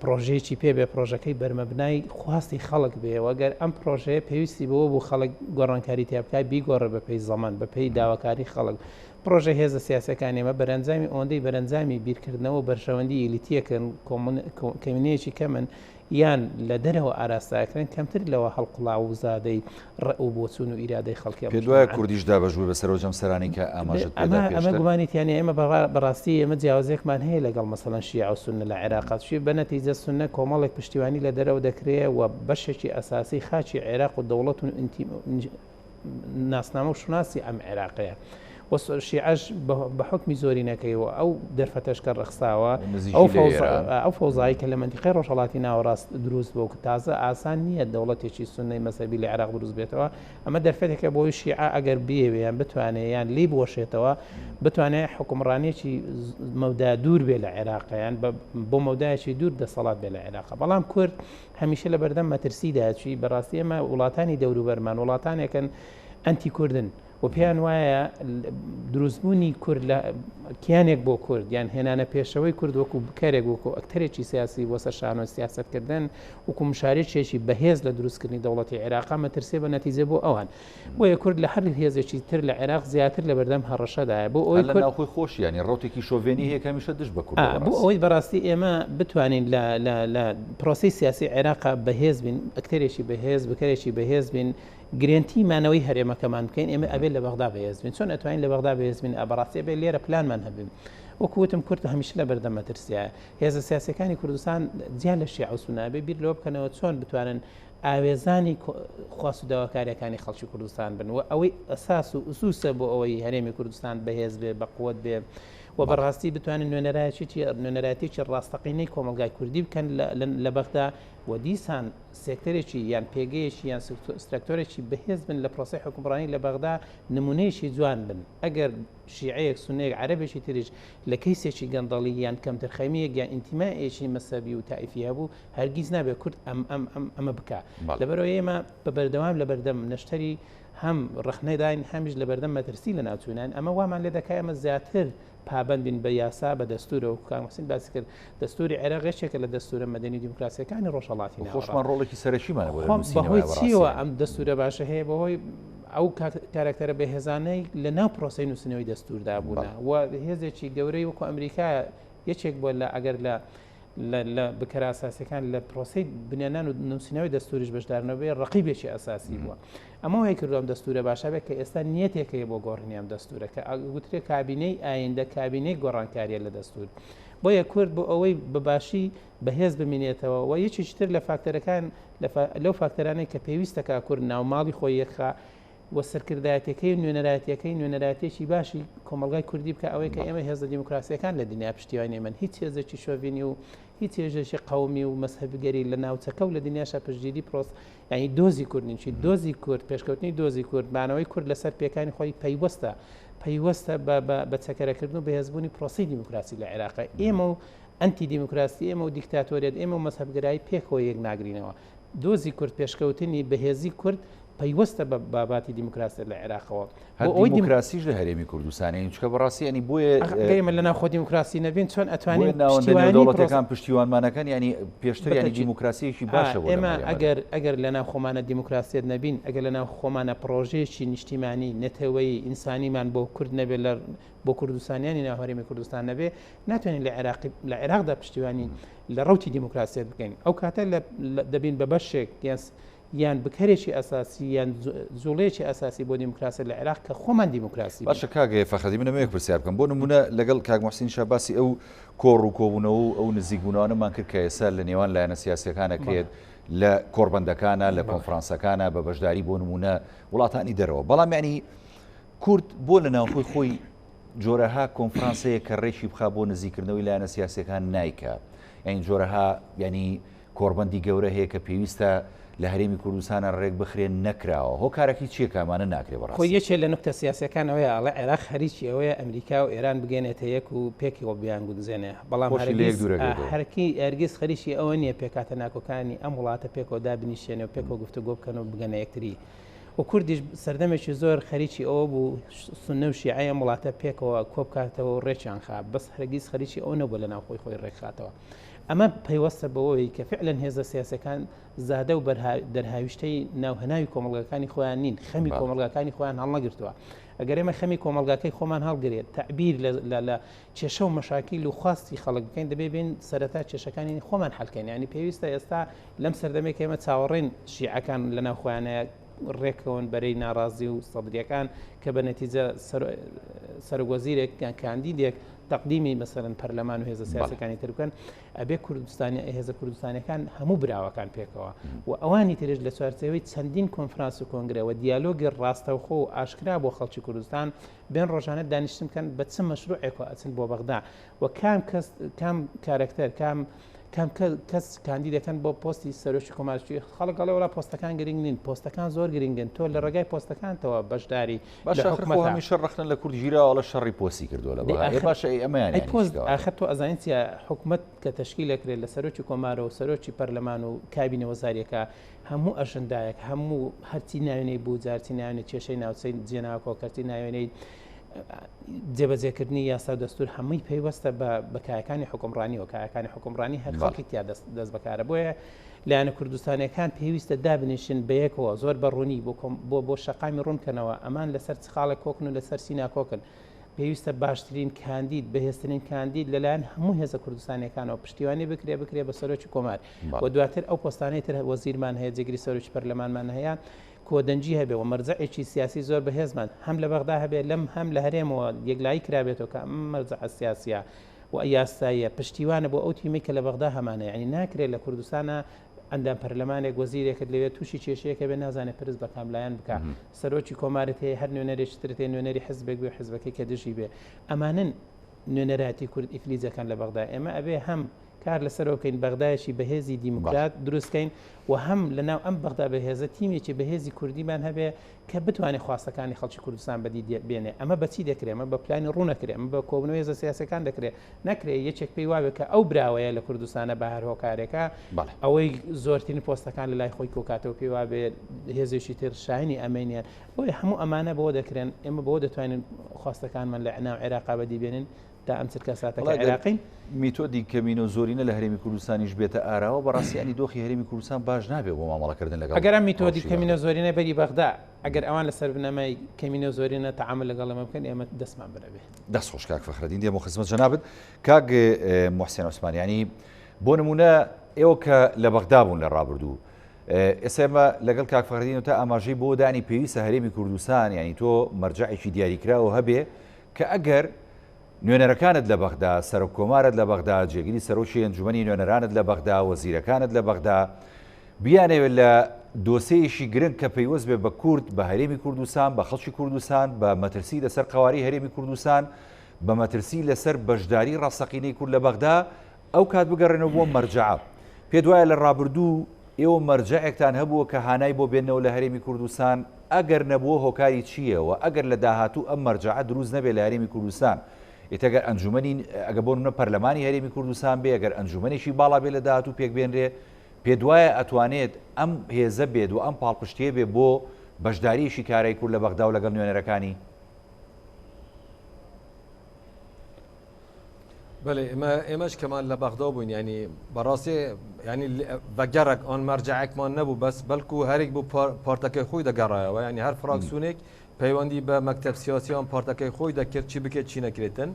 B: پرۆژەیەکی پێبێ پرۆژەکەی بەرمەبنای خواستی خەڵک بێەوە گەر ئەم پرۆژەیە پێویستی بەوە بۆ خەڵک گۆڕانکاری تیابکای بیگۆڕە بە پێی زەمان بە پێی داواکاری خەڵک پرۆژە هێزە سیاسەکان ئێمە بەرەنجامی ئەوەندەی بەرەنجامی بیرکردنەوە بەرژەوەندی ئیلیتیەکەن کەمینەیەکی کەمن یان لە دەرەوە ئاراستاکردن کەمتر لەوە هەڵقڵاو و زادەی ڕێو بۆچوون و ئیرادەی خەڵکی
A: پێ دوایە کوردیشدا بەژووی بەسەر جەم سەرانی کە ئاماژت
B: ئەمە گومانیتیانی ئێمە بەڕاستی ئێمە جیاوازێکمان هەیە لەگەڵ مەسەڵەن شیعە و سونە لە عێراقات شی بەنەتیجە سونە کۆمەڵێک پشتیوانی لە دەرەوە دەکرێت و بەشێکی ئەساسی خاچی عێراق و دەوڵەت و ناسنامە و شناسی ئەم عێراقەیە شیعەش بە حکمی زۆری نەکەیەوە ئەو دەرفەتەشکە ڕخساوە ئەو فەوزایی کە لە منتیقەی ڕۆژهەڵاتی ناوەڕاست دروست بوو کە تازە ئاسان نییە دەوڵەتێکی سونەی مەسەبی لە عێراق دروست بێتەوە ئەمە دەرفەتێکە بۆی شیعە ئەگەر بێوێیان بتوانێت یان لی بۆشێتەوە بتوانێت حکومڕانێکی مەودا دوور بێ لە عێراقیان بۆ مەودایەکی دوور دەسەڵات بێ لە عێراق بەڵام کورد هەمیشە لە بەردەم مەترسیداچی بەڕاستی ئێمە وڵاتانی دەوروبەرمان وڵاتانێکن ئەنتی کوردن و پێیان وایە دروستبوونی کورد لە کیانێک بۆ کورد یان هێنانە پێشەوەی کورد وەکو بکارێک وەکو ئەکتەرێکی سیاسی وەسەر شانۆ سیاستکردن وەکو مشارێکێکی بەهێز لە دروستکردنی دەوڵەتی عێراق مەترسێ بە نەتیجە بۆ ئەوان بۆیە کورد لە هەر هێزێکی تر لە عێراق زیاتر لە بەردەم هەڕەشەدایە بۆ ئەوەی
A: ناوخۆی خۆشیانی ڕوتێکی شۆڤێنی هەیە کەمیشە دش بە کورد
B: بۆ ئەوەی بەڕاستی ئێمە بتوانین لە پرۆسی سیاسی عێراق بەهێز بین ئەکتەرێکی بەهێز بکارێکی بەهێز بین گرنتیمانەوەی هەرێمەکەمان بکەین ئێمە ئەبێت لە بەغدا بەهێز بین چۆن ئەتوانین لە بەغدا بەهێز بین ئابڕاستی بێ لێرە پلانمان هەبین وەکوتم کورد هەمیشە لە بەردەم مەترسیایە هێزە سیاسەکانی کوردستان جیان لە شیع و سونابێ بیر لەوە بکەنەوە چۆن بتوانن ئاوێزانی خواست و داواکاریەکانی خەڵکی کوردستان بن و ئەوەی ئەساس و ئوسوسە بۆ ئەوەی هەرێمی کوردستان بەهێز بێ بەقوت بێ و بەڕاستی بتوانن نوێنەرایەتی ڕاستەقینەی کۆمەلگای کوردی بکەن لە بەغدا و دیسان سێکتەرێکی یان پێگەیەکی یان سترکتۆرێکی بەهێز بن لە پرۆسی حکومڕانی لە بەغدا نمونەیەکی جوان بن ئەگەر شیعەیەک سونەیەک عەرەبێکی تریش لە کەیسێکی گەندەڵی یان کەمترخەمیەک یان ئینتیمایەکی مەسەبی و تایفی هەبوو هەرگیز نابێت کورد ئەمە بکە لەبەرەوەی ئێمە بە بەردەوام لە بەردەم نەشتەری هەم ڕخنەداین هەمیش لە بەردەم مەترسی لە ناوچوونان ئەمە وامان لێ دەکای ئەمە زیاتر پابند بین بە یاسا بە دەستورە و کامەسین باسی کرد دەستوری عێراقێکێکە لە دەستورە مەدەنی دیموکراسیەکانی ڕۆژهەڵاتی
A: خۆشمان ڕۆڵێکی سەرەکیمان
B: بەهۆی چیەوە ئەم دەستورە باشە هەیە بەهۆی ئەو کارکتەرە بەهێزانەی لە ناو پرۆسی نووسینەوەی دەستوردا بوونا و هێزێکی گەورەی وەکو ئەمریکا یەکێک بۆ لە ئەگەر لە بکەرە ئاساسیەکان لە پرۆسی بنیانان و نووسینەوەی دەستوریش بەشدارنەوەی ڕقیبێکی ئاساسی بووە ئەمە هەیە کردوم دەستورە باشە بێت کە ئێستا نیەتێکەیە بۆ گۆڕنیام دەستورە کە گوترێت کابینەی ئایندە کابینەی گۆڕانکاریە لە دەستور بۆیە کورد بۆ ئەوەی بەباشی بەهێز بمێنێتەوە و یەکێکی تر لە فاکتەرەکان لەو فاکتەرانەی کە پێویستەکە کورد ناوماڵی خۆی یەکخا و سەرکردایەتەکەی نوێنەرایەتەکەی باشی کۆمەلگای کوردی بکە ئەوەی کە ئێمە هێزە دیموکراسیەکان لە دنیا پشتیوانی من هیچ هێزێکی شۆڤینی و هیچ هێژێکی قەومی و مەسهبگەری لە ناوچەکە و لە دنیاشە پشتگیری پرۆس یعنی دۆزی کوردنیی دۆزی کورد پێشکەوتنی دۆزی کورد بانەوەی کورد لەسەر پێکانی خۆی پەیوەستە بە چەکەرەکردن و بەهێزبوونی پرۆسی دیموکراسی لە عێراق ئێمە و ئەنتی دیموکراسی ئێمە و دیکتاتۆریەت ئێمە و مەسهبگەرایی پێکەوە یەک ناگرینەوە دۆزی کورد پێشکەوتنی بەهێزی کورد پەیوەستە بە باباتی دیموکراسی لە عێراقەوە
A: ئەوەی دیموکراسیش لە هەرێمی کوردستانی چکە بەڕاستی ینی بۆیە
B: ئێمە لە ناو خۆ دیموکراسی نەبین چۆن ئەتوانین
A: دەوڵەتەکان پشتیوانمانەکان ینی پێشتر ینی دیموکراسیەکی باشە
B: ئێمە ئەگەر لە ناو خۆمانە دیموکراسیت نەبین ئەگەر لە ناو خۆمانە پرۆژەیەکی نیشتیمانی نەتەوەی ئینسانیمان بۆ کورد نەبێت بۆ کوردستانیانی ناو هەرێمی کوردستان نەبێ ناتوانین لە عێراقدا پشتیوانی لە ڕەوتی دیموکراسیت بکەین ئەو کاتە دەبین بە بەشێک یان بکارێکی ئاساسی یان زوڵەیەکی ئاساسی بۆ دیموکراسی لە عێراق کە خۆمان دیموکراسی
A: باشە کاگەی فەخەدی منەمەیەک پرسیار بکەم بۆ نمونە لەگەڵ کاک موحسین شاباسی ئەو کۆڕ و کۆبوونەوە و ئەو نزیکبوونەوەمان کرد کە ئێستا لە نێوان لایەنە سیاسیەکانەکرێت لە کۆڕبەندەکانە لە کۆنفرانسەکانە بە بەشداری بۆ نمونە وڵاتانی دەرەوە بەڵام ینی کورد بۆ لە ناوخۆی خۆی جۆرەها کۆنفرانسەیە کە ڕێکی بخا بۆ نزیکردنەوەی لایەنە سیاسیەکان نایکە یعنی جۆرەها ینی کۆڕبەندی گەورە هەیە کە پێویستە لە هەرێمی کوردستانە ڕێک بخرێن نەکراوە هۆکارێکی چیەکەمانە ناکرێ بەڕاستی
B: خۆی یەکێ لە نوکتە سیاسەکان ئەوەیە ئەڵێ عێراق خەریکی ئەوەیە ئەمریکا و ئێران بگەنێتە یەک و پێکی وە بیان گوزێنێ بەڵام هەرکی ئەرگیز خەریکی ئەوە نییە پێکاتە ناکۆکانی ئەم وڵاتە پێکەوە دابنیشێنێ و پێکەوە گفتوگۆ بکەن و بگەنە یەکتری و کوردیش سەردەمێکی زۆر خەریکی ئەوە بوو سونە و شیعە وڵاتە پێکەوە کۆبکاتەوە و ڕێکیان خا بەس هەرگیز خەریکی ئەو نەبوو لە ناوخۆی خۆی ڕێکخاتەوە ئەمە پەیوەستە بەوەی کە فعلەن هێزە سیاسەکان زادە و دەرهاویشتەی ناوهەناوی کۆمەڵگەکانی خۆیان نین خەمی کۆمەڵگەکانی خۆیان هەڵنەگرتووە ئەگەر ئێمە خەمی کۆمەڵگەکەی خۆمان هەڵگرێت تعبیر لە کێشە و مەشاکیل و خواستی خەڵک بکەین دەبێ بین سەرەتا کێشەکانی خۆمان حەلکەین ینی پێویستە ئێستا لەم سەردەمێک ئێمە چاوەڕێن شیعەکان لە ناو خۆیانەیە ڕێکەوەن بەرەی ناڕازی و سەدرریەکان کە بە نەتیجە سەرۆگۆزیرێک کاندیدێک تەقدیمی مەسەرەن پەرلەمان و هێزە سیاسەکانی تر بکەن ئەبێ کوردستانی هێزە کوردستانەکان هەموو براوەکان پێکەوە و ئەوانی ترش لە چوارچێوەی چەندین کۆنفرانس و کۆنگرە و دیالۆگی ڕاستەوخۆ و ئاشکرا بۆ خەڵکی کوردستان بێن ڕۆژانە دانیشتن بکەن بە چ مەشروعێکەوە ئەچن بۆ بەغدا و کام کارکتەر کام کەس کاندی دەکەن بۆ پۆستی سەرۆکی کۆمارچی خەڵک وڵا پۆستەکان گرنگ نین پۆستەکان زۆر گرنگن تۆ لە ڕێگای پۆستەکانتەوە بەشداری
A: هەمیشە ڕخنە لە کورد ژیراوە لە شەڕی پۆسی کردووە لە باش ئەمەیان
B: ئاخر تۆ ئەزانیتە حکوومەت کە تشکیلەکرێت لە سەرۆکی کۆمارە و سەرۆکی پەرلەمان و کابینە وەزاریەکە هەموو ئەژەندایەک هەموو هەرچی ناوێنەی بوو جارتی ناوێنێت کێشەی ناوچەی جێناوە کۆکەرتی ناوێنەی جێبەجێکردنی یاسا و دەستور هەمووی پێیوەستە بە بەکایەکانی حکومڕانی و کایەکانی حکومڕانی هەر خەڵکی تیا دەست بەکارە بۆیە لایەنە کوردستانیەکان پێویستە دابنیشن بەیەکەوە زۆر بەڕوونی بۆ شەقامی ڕوونکەنەوە ئەمان لەسەر خاڵە کۆکن و لەسەر سینا کۆکن پێویستە باشترین کاندید بەهێزترین کاندید لەلایەن هەموو هێزە کوردستانیەکانەوە پشتیوانی بکرێ بە سەرۆکی کۆمار و دواتر ئەو پۆستانەی تر وەزیرمان هەیە جێگری سەرۆکی پەرلەمانمان هەیە کۆدەنجی هەبێ و مەرجەعێکی سیاسی زۆر بەهێزمان هەم لە بەغدا هەبێ لەم هەم لە هەرێمەوە یەکلایی کرابێتەوە کە مەرجەع سیاسیە و یاساییە پشتیوانە بۆ ئەو تیمەی کە لە بەغدا هەمانە یعنی ناکرێت لە کوردستانە ئەندام پەرلەمانێک وەزیرێکت لەوێت تووشی کێشەیەکە بێ نازانێت پرس بە کاملایەن بکە سەرۆکی کۆمارەت هەیە هەر نوێنەرێکترێت نوێنەری حزبێک بێ حزبەکەی کە دژی بێ ئەمانن نوێنەراتی کورد ئیفلیجەکان لە بەغدا ئێمە ئەبێ هەم کار لەسەرەوە بکەین بەغدایشی بەهێزی دیموکرات دروستکەین و هەم لەناو ئەم بەغدا بەهێزە تیمێکی بەهێزی کوردیمان هەبێ کە بتوانێت خواستەکانی خەڵکی کوردستان بەدی بێنێ ئەمە بەچی دەکرێت ئەمە بە پلانی ڕوونەکرێت ئەمە بە کۆبنەوەی هێزە سیاسەکان دەکرێت نەکرێت یەکێک پێی وابێت کە ئەو براوەیە لە کوردستانە بە هەر هۆکارێکە ئەوەی زۆرترین پۆستەکان لە لای خۆی کۆکاتەوە پێی وابێت هێزێکی تر شاهینی ئەمێنیان بۆیە هەموو ئەمانە بۆ دەکرێن ئێمە بۆ دەتوانین خواستەکانمان لە ناو عێراقا بەدی بێنین تا ئەم چرکە ساتەکە عێراقین
A: میتۆدی کەمینە و زۆرینە لە هەرێمی کوردستانیش بێتە ئاراوە بەڕاستیانی دۆخی هەرێمی کوردستان باش نابێت بۆ مامەڵەکردن لەگەڵ
B: ئەگەر ئەم میتۆدی کەمینە زۆرینە بەری بەغدا ئەگەر ئەوان لەسەر بنەمای کەمینە زۆرینە تەعامل لەگەڵ ئەمە بکەن ئێمە دەستمان بنەبێ
A: دەست خۆش کاک فەخرەدین دێمە خزمەت جەنابەت کاک موحسین عوسمانیانی بۆ نمونە ئێوە کە لە بەغدا بوون لە ڕابردوو ئێستا ئێمە لەگەڵ کاک فەخرەدین و تا ئاماژەی بۆ دانی پێویستە هەرێمی کوردستان یعنی تۆ مەرجەعێکی دیاریکراوە هەبێ کە ئەگەر نوێنەرەکانت لە بەغدا سەرۆک کۆمارت لە بەغدا جێگیری سەرۆکی ئەنجومەنی نوێنەرانت لە بەغدا وەزیرەکانت لە بەغدا بیانەوێت لە دۆسەیەشی گرنگ کە پەیوەست بێ بە کورد بە هەرێمی کوردستان بە خەڵکی کوردستان بە مەترسی لەسەر قەواری هەرێمی کوردستان بە مەترسی لەسەر بەشداری ڕاستەقینەی کورد لە بەغدا ئەو کات بگەڕێنەوە بۆ مەرجەع پێ وایە لە ڕابردوو ئێوە مەرجەعێکتان هەبووە کە هانای بۆ بێنەوە لە هەرێمی کوردستان ئەگەر نەبووە هۆکاری چییەوە ئەگەر لە داهاتوو ئەم مەرجەعە دروست نەبێت لە هەرێمی کوردستان ئێتەگەر ئەنجومەنی ئەگە بۆ نمونە پەرلەمانی هەرێمی کوردستان بێ ئەگەر ئەنجومەنێکی باڵا بێ لە داهاتوو پێک بێنرێ پێ وایە ئەتوانێت ئەم هێزە بێت و ئەم پاڵپشتیە بێ بۆ بەشداریشی کارای کورد لە بەغدا و لەگەڵ نوێنەرەکانی
C: بله ئێمەش کەمان لە بەغدا بووین ینی بەڕاستی ینی بەگەڕێک ئەن مەرجەعێکمان نەبوو بەس بەڵکو هەرێک بوو پارتەکەی خۆی دەگەڕایەوە ینی هەر فراکسیۆنێک پەیوەندی بە مەکتەب سیاسیان پارتەکەی خۆی دەکرد چی بکرێت چی نەکرێتن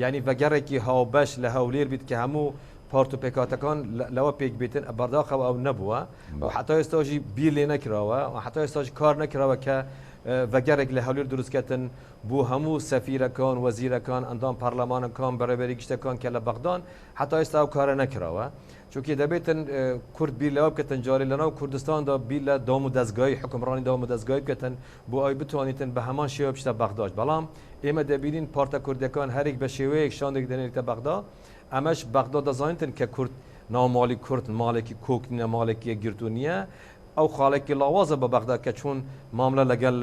C: ینی بەگەڕێکی هاوبەش لە هەولێر بیت کە هەموو پارت و پێکاتەکان لەوە پێک بێتن بەرداخەوە ئەو نەبووە و حتا ئێستاژی بیر لێ نەکراوە و حتا ئێستاژ کار نەکراوە کە بەگەڕێک لە هەولێر دروستکردن بۆ هەموو سەفیرەکان وەزیرەکان ئەندام پەرلەمانەکان بەڕێوەری گشتەکان کە لە بەغدان حتا ئێستا ئەو کارە نەکراوە چونکە دەبێتن کورد بیر لەوە بکەن جارێ لەناو کوردستاندا بیر لە دام و دەستگای حکمڕانی دام و دەستگای بکەن بۆ ئەوی بتوانیتن بە هەمان شێوە بچتە بەغداش بەڵام ئێمە دەبینین پارتە کوردەکان هەرێک بە شێوەیەک شاندێک دەنێتە بەغدا ئەمەش بەغدا دەزانێتن کە کورد ناوماڵی کورد ماڵێکی کۆکنە مالێکی یەکگرتو نییە ئەو خاڵێکی لاوازە بە بەغدا کە چوون ماملە لەگەڵ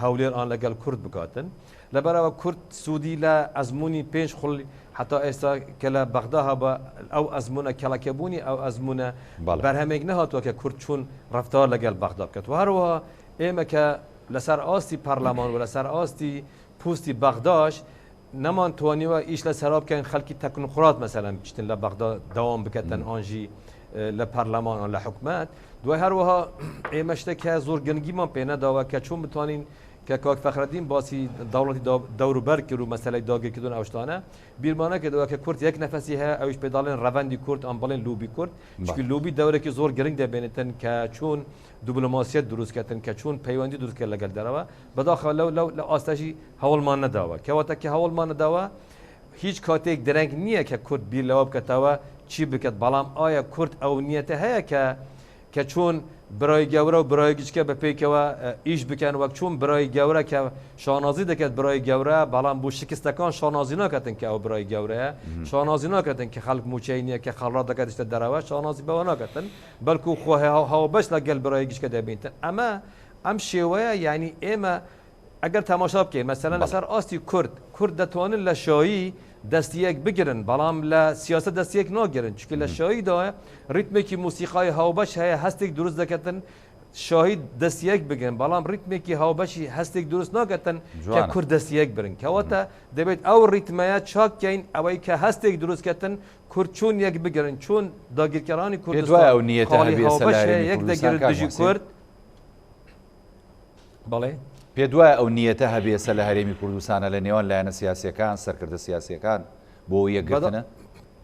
C: هەولێر ئان لەگەڵ کورد بکاتن لەبەرەوە کورد سوودی لە ئەزمموی پێنج خوڵی حتا ئێستا کە لە بەغدا هەبە ئەو ئەزمونە کەڵەکەبوونی ئەو ئەزمونە بەرهەمێک نەهاتووە کە کورد چوون ڕفتار لەگەڵ بەغدا بکات و هەروەها ئێمە کە لەسەر ئاستی پەرلەمان و لەسەر ئاستی پوستی بەغداش نەمان توانیوە ئیش لە سەرا بکەن خەڵکی تەکنوخڕات مەسەلەن بچتن لە بەغدا دەوام بکەتن ئانژی لە پەرلەمان لە حکومەت دوای هەروەها ئێمە شتێکە زۆر گەنگیمان پێ نەداوە کە چۆن بتوانین کە کاک فەخرەدین باسی دەوڵەتی دەوروبەر کرد و مەسەلەی داگیرکردن ئەو شتانە بیرمانە کردەوە کە کورد یەک نەفەسی هەیە ئەویش پێداڵێن ڕەڤەندی کورد ئەم بڵێن لوبی کورد چونکە لوبی دەورێکی زۆر گرنگ دەبێنێتن کە چۆن دیبلۆماسیەت دروستکردن کە چۆن پەیوەندی دروستکرد لەگەڵ دەرەوە بەداخەوە لە ئاستەژی هەوڵمان نەداوە کەواتە کە هەوڵمان نەداوە هیچ کاتێک درەنگ نییە کە کورد بیر لەوە بکەتەوە چی بکات بەڵام ئایا کورد ئەو نیەتە هەیە کە چۆن برای گەورە و برای گچکە بە پێیکەوە ئیش بکەن وەک چوون برای گەورە کە شانازی دەکات برای گەورە بەڵام بۆ شکستەکان شانازی ناکەن کە ئەو برای گەورەیە شانازی ناکەن کە خەڵک موچەی نییە کە خەڵات دەکات شتە دەرەوە شانازی بەوە ناکەن بەڵکو خۆ هاو بەش لەگەل برای گچکە دەبینتن ئەم شێوەیە یعنی ئێمە ئەگەر تەماشا بکەین مەسەلەن لەسەر ئاستی کورد دەتوانن لە شایی دەستیەک بگرن بەڵام لە سیاست دەستیەک ناگرن چکە لە شاییدا ریتمێکی موسیقای هاوبەش هەیە هەستێک دروست دەکەن شاهی دەستیەک بگرن بەڵام ریتمێکی هاوبەشی هەستێک دروست ناکەن کە کورد دەستیەک برن کەواتە دەبێت ئەو ریتمەیە چاککەین ئەوەی کە هەستێک دروستکەن کورد چۆن یەک بگرن چۆن داگیرکەرانی کوردستان یەک دەگرن دژی کورد بەڵێ
A: پێ دوایە ئەو نیەتە هەبێسە لە هەرێمی کوردستانە لە نێوان لایەنە سیاسیەکان سەرکردە سیاسیەکان بۆ یەکگرتنە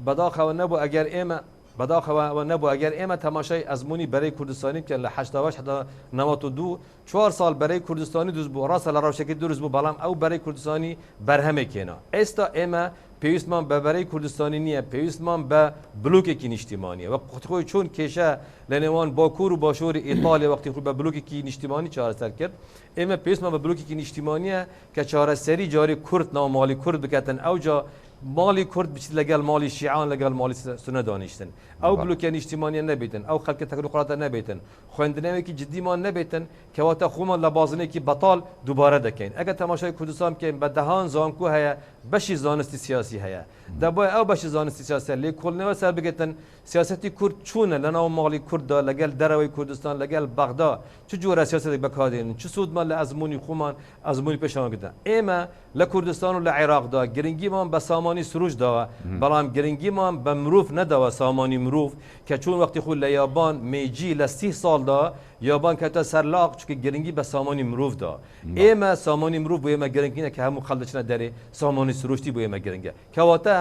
C: بەداخەوە نەبوو ئەگەر ئێمە بەداخەوە نەبوو ئەگەر ئێمە تەماشای ئەزمموی بەرەی کوردستانی بکەن لە 1992 4 ساڵ بەرەی کوردستانی دروست بوو ڕاستە لە ڕەوشەکەی دروست بوو بەڵام ئەو بەرەی کوردستانی بەرهەمێکێنە ئێستا ئێمە پێویستمان بە بەرەی کوردستانی نییە پێویستمان بە بلوکێکی نیشتیمانیە وە قوتخۆی چۆن کێشە لە نێوان باکوور و باشووری ئیتالیا وەختی خۆ بە بلوکێکی نیشتیمانی چارەسەر کرد ئێمە پێویستمان بە بلوکێکی نیشتیمانیە کە چارەسەری جاری کورد ناوماڵی کورد بکەن ئەوجا ماڵی کورد بچیت لەگەڵ ماڵی شیعان لەگەڵ ماڵی سنە دانیشتن ئەو بلوکە نیشتیمانیە نەبێتن ئەو خەڵکە تەکروقڕاتە نەبێتن خوێندنەوەیەکی جددیمان نەبێتن کەواتە خۆمان لە بازنێکی بەتاڵ دووبارە دەکەین ئەگە تەماشای کوردستان بکەین بە دەهان زانکو هەیە بەشی زانستی سیاسی هەیە دەبای ئەو بەشی زانستی سیاسی لێ کۆڵنەوە سەر بگێتن سیاسەتی کورد چوونە لەناو ماڵی کورددا لەگەل دەرەوەی کوردستان لەگەل بەغدا چ جۆرە سیاسەتێک بەکاردێنن چ سوودمان لە ئەزمموی خۆمان ئەزمموی پێشانگدا ئێمە لە کوردستان و لە عێراقدا گرنگیمان بە سامانی سروش داوە بەڵام گرنگیمان بە مرۆڤ نەداوە سامانی مرۆڤ کە چون وەختی خۆ لە یابان مێجی لە 30 ساڵدا یابان کەتە سەرلاق چکە گرنگی بە سامانی مرۆڤدا ئێمە سامانی مرۆڤ بۆ ئێمە گرنگینە کە هەموو خەڵک دەچنە دەرێ سامانی سروشتی بۆ ئێمە گرنگە کەواتە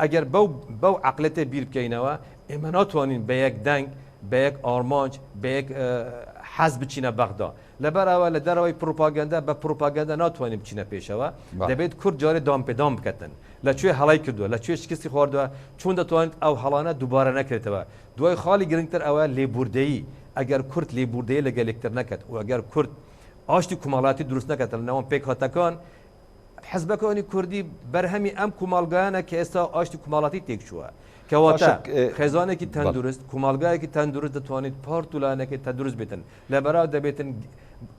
C: ئەگەر بەو عقلەتە بیر بکەینەوە ئێمە ناتوانین بە یەک دەنگ بە یەک ئارمانج بە یەک حەز بچینە بەغدا لەبەرەوە لە دەرەوەی پروپاگەندا بە پروپاگەندا ناتوانین بچینە پێشەوە دەبێت کورد جارێ دامپێدام بکەن لەکوێ هەڵای کردووە لەکوێ شکستی خواردووە چۆن دەتوانێت ئەو هەڵانە دووبارە نەکرێتەوە دوای خاڵی گرنگتر ئەوە لێبوردەیی ئەگەر کورد لێبوردەیە لەگەل یەکتر نەکات و ئەگەر کورد ئاشتی کومەڵاتی دروست نەکات لە ناوان پێک هاتەکان حزبەکانی کوردی بەرهەمی ئەم کومەڵگایانە کە ئێستا ئاشتی کومەڵاتی تێک چووە کەواتە خێزانێکی تەندروست کومەڵگایەکی تەندروست دەتوانێت پارتولانەکەی تەندروست بێتن لەبەراو دەبێتن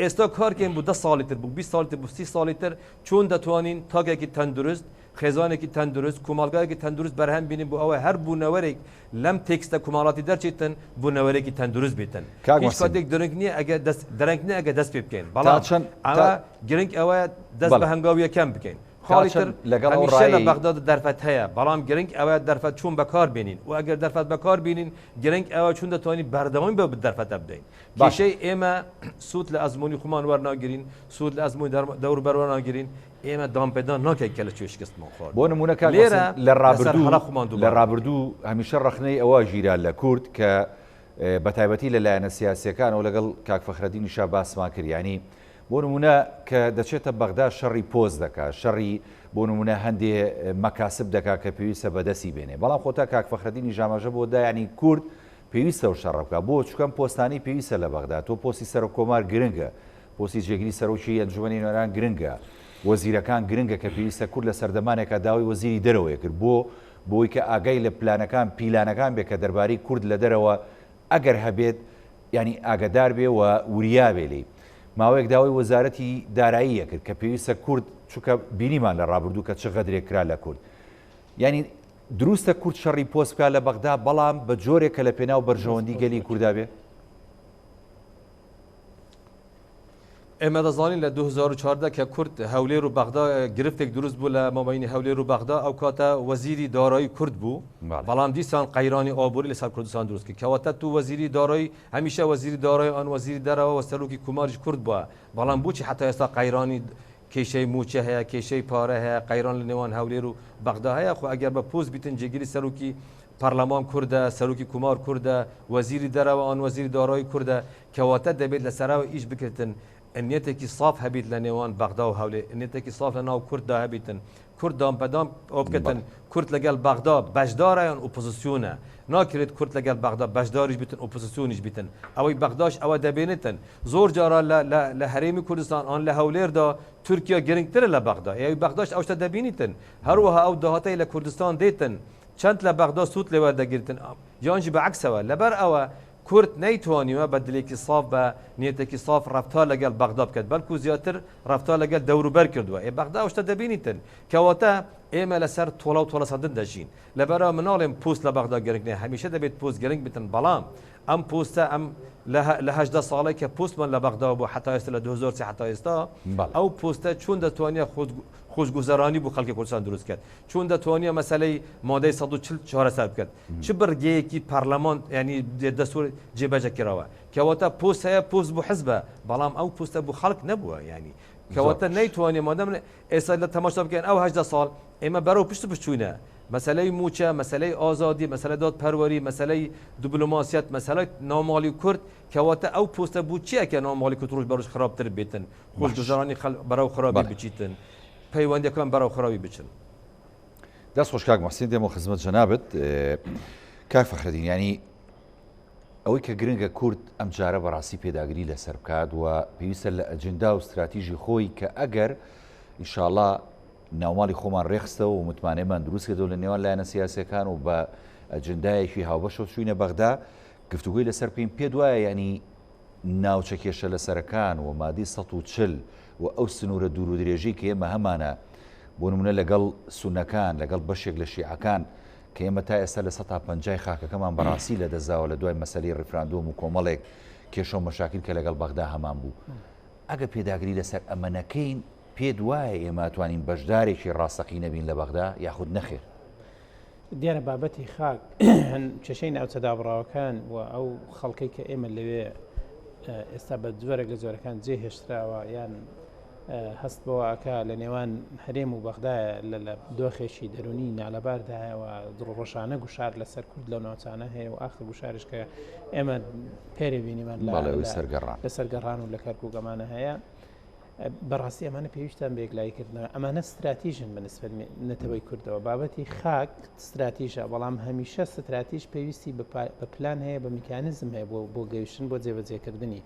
C: ئێستا کارکەین بوو 10 ساڵی تر بوو 20 ساڵی تر بوو 30 ساڵی تر چۆن دەتوانین تاگێکی تەندروست خێزانێکی تەندروست کومەڵگایەکی تەندروست بەرهەم بینین بۆ ئەوە هەر بوونەوەرێک لەم تێکستە کومەڵاتی دەرچێتن بوونەوەرێکی تەندروست بێتن هیچ کاتێک درنگ نییە ئەگە درنگ نییە ئەگە دەست پێ بکەین بەڵام ئەوە گرنگ ئەوە دەست بە هەنگاوی یەکەم بکەین خاڵیتر هەمیشە لە بەغداد دەرفەت هەیە بەڵام گرنگ ئەوە دەرفەت چوون بەکار بینین و ئەگەر دەرفەت بەکار بینین گرنگ ئەوە چون دەتوانین بەردەوام بە دەرفەتە بدەین کێشەی ئێمە سوود لە ئەزمموی خۆمان وەرناگرین سوود لە ئەزمموی دەور بەروەرناگرین ئێمە دامپێدان ناکەین کە لە کوێ شکستمان خوارد
A: بۆ نمونەکە لە ڕابردوو هەمیشە ڕەخنەی ئەوە ژیران لە کورد کە بەتایبەتی لە لایەنە سیاسیەکان و لەگەڵ کاک فەخرەدینی شا باسمان کرد ینی بۆ نمونە کە دەچێتە بەغدا شەڕی پۆز دەکات شەڕی بۆ نمونە هەندێ مەکاسب دەکات کە پێویستە بەدەستی بێنێ بەڵام خۆتا کاک فەخرەدینی ژامەژە بۆ دایانی کورد پێویستە و شەڕ بکات بۆ چکەم پۆستانی پێویستە لە بەغدا تۆ پۆستی سەر و کۆمار گرنگە پۆستی جێگیری سەرۆکی ئەنجومەنی نوێران گرنگە وەزیرەکان گرنگە کە پێویستە کورد لە سەردەمانێکە داوای وەزیری دەرەوەی کرد بۆی کە ئاگای لە پلانەکان پیلانەکان بێ کە دەربارەی کورد لە دەرەوە ئەگەر هەبێت ینی ئاگدار بێ و وریا بێلی ماوەیەک داوای وەزارەتی داراییە کرد کە پێویستە کورد چووکە بینیمان لە ڕابردوو کە چ غەدرێک کرا لە کورد ینی دروستە کورد شەڕی پۆست بکات لە بەغدا بەڵام بە جۆرێک کە لە پێناو بەرژەوەندی گەلی کووردا بێ
C: ئێمە دەزانین لە 2014 کە کورد هەولێر و بەغدا گرفتێک دروست بوو لە مابینی هەولێر و بەغدا ئەو کاتە وەزیری دارایی کورد بوو بەڵام دیسان قەیرانی ئابووری لەسەر کوردستان دروست کرد کەواتە تو وەزیری دارایی هەمیشە وەزیری دارایی ئەن وەزیری دەرەوە و سەرۆکی کوماریش کورد بووە بەڵام بۆچی حتا ئێستا قەیرانی کێشەی موچە هەیە کێشەی پارە هەیە قەیران لە نێوان هەولێر و بەغدا هەیە خو ئەگەر بە پۆست بیتن جێگیری سەرۆکی پەرلەمان کوردە سەرۆکی کومار کوردە وەزیری دەرەوە ئەن وەزیری دارایی کوردە کەواتە دەبێت لەسەرەوە ئیش بکردن نیەتێکی صاف هەبیت لە نێوان بەغدا و هەولێر نیەتێکی صاف لە ناو کورددا هەبیتن کورد دام بەدام ئەو بکەن کورد لەگەڵ بەغدا بەشدارایان ئۆپۆزیسیۆنە ناکرێت کورد لەگەڵ بەغدا بەشداریش بتن ئۆپۆزیسیۆنیش بتن ئەوەی بەغداش ئەوە دەبێنێتن زۆر جارە لە هەرێمی کوردستان ئان لە هەولێردا تورکیا گرنگترە لە بەغدا ئەوی بەغداش ئەوشتە دەبینیتن هەروەها ئەو داهاتەی لە کوردستان دێتن چەند لە بەغدا سوود لێوە دەگرتن یانجی بەعکسەوە لەبەر ئەوە کورد نەیتوانیوە بە دلێکی ساف بە نیەتێکی ساف ڕفتار لەگەڵ بەغدا بکات بەڵکو زیاتر ڕفتار لەگەڵ دەوروبەر کردووە بەغدا ئەوشتە دەبینیتن کەواتە ئێمە لەسەر تۆڵە و تۆڵە سەدن دەژین لەبەرەوە مناڵێم پوست لە بەغدا گرنگ نیە هەمیشە دەبێت پوست گرنگ بتن بەڵام ئەم پوستە ئەم لە 18 ساڵی کە پوستمان لە بەغدا بۆ حتا ئێستا لە 2003 حتا ئێستا ئەو پوستە چۆن دەتوانێت خۆشگوزەرانی بۆ خەڵکی کوردستان دروست کرد چۆن دەتوانێت مەسەلەی مادەی 140 چارەسەر بکات چ بەرگەیەکی پارلەمان ینی دەستور جێبەجە کراوە کەواتە پوست هەیە پوست بۆ حزبە بەڵام ئەو پوستە بۆ خەڵک نەبووە ینی کەواتە نەیتوانێت مادەم ئێستا لە تەماشا بکەن ئەو 18 ساڵ ئێمە بەرەو پشت بچوونە مەسلەی موچە مەسلەی ئازادی مەسلە دادپەروەری مەسلەی دیبلۆماسیەت مەسلەی نامالی کورد کەواتە ئەو پوستە بوو چیەکە نامالی کورد ڕۆژ بەڕۆژ خراپتر بێتن خۆشگوزەرانی بەرەو خراپی بچیتن پەیوەندیەکان بەرەو خراپی بچن
A: دەست خۆش کاک مەحسین دێمە خزمەت جەنابەت کاک فەخرەدین ینی ئەوەی کە گرنگە کورد ئەم جارە بەڕاستی پێداگری لەسەر بکات و پێویستە لە ئەجندا و استراتیژی خۆی کە ئەگەر ئینشاءڵڵا ناوماڵی خۆمان ڕێخستەوە و متمانەمان دروستکردەوە لە نێوان لایەنە سیاسەکان و بە ئەجندایەکی هاوبەش و چوینە بەغدا گفتوگوی لەسەر پێم پێ دوایە ینی ناوچە کێشە لەسەرەکان و مادی 140 و ئەو سنوورە دوور و درێژی کە ئێمە هەمانە بۆ نمونە لەگەڵ سونەکان لەگەڵ بەشێک لە شیعەکان کە ئێمە تا ئێستا لە 150 خاکەکەمان بەڕاستی لە دەزاوە لە دوای مەسەلەی ڕیفراندۆم و کۆمەڵێک کێشە و مەشاکل کە لەگەڵ بەغدا هەمان بوو ئەگە پێداگری لەسەر ئەمەنەکەین پێ دوایە ئێمە توانین بەشدارێکی ڕاستەقی نەبین لە بەغدا یاخود نەخێر
B: دیارە بابەتی خاک چەشەی ناوچەدابڕاوەکان و ئەو خەڵکەی کە ئێمە لەوێ ئێستا بە جۆرێک لە جۆرەکان جێ هێشتراوە یان هەست بەوەکە لە نێوان هەرێم و بەغدایە لە دۆخێکی دەرونی نالەبارداەوە دڕۆژانە گوشار لەسەر کورد لە ناوچانە هەیە و ئاخر گوشارش کە ئێمە پێرێ بینیمان لە سەرگەڕان و لە کەرکووگەمانە هەیە بەڕاستی ئەمانە پێویستان بێگلایکردنەوە ئەمانە استراتیژن بەنسبەت نەتەوەی کوردەوە بابەتی خاک استراتیژە بەڵام هەمیشە استراتیژ پێویستی بە پلان هەیە بە میکانیزم هەیە بۆ گەیشتن بۆ جێبەجێکردنی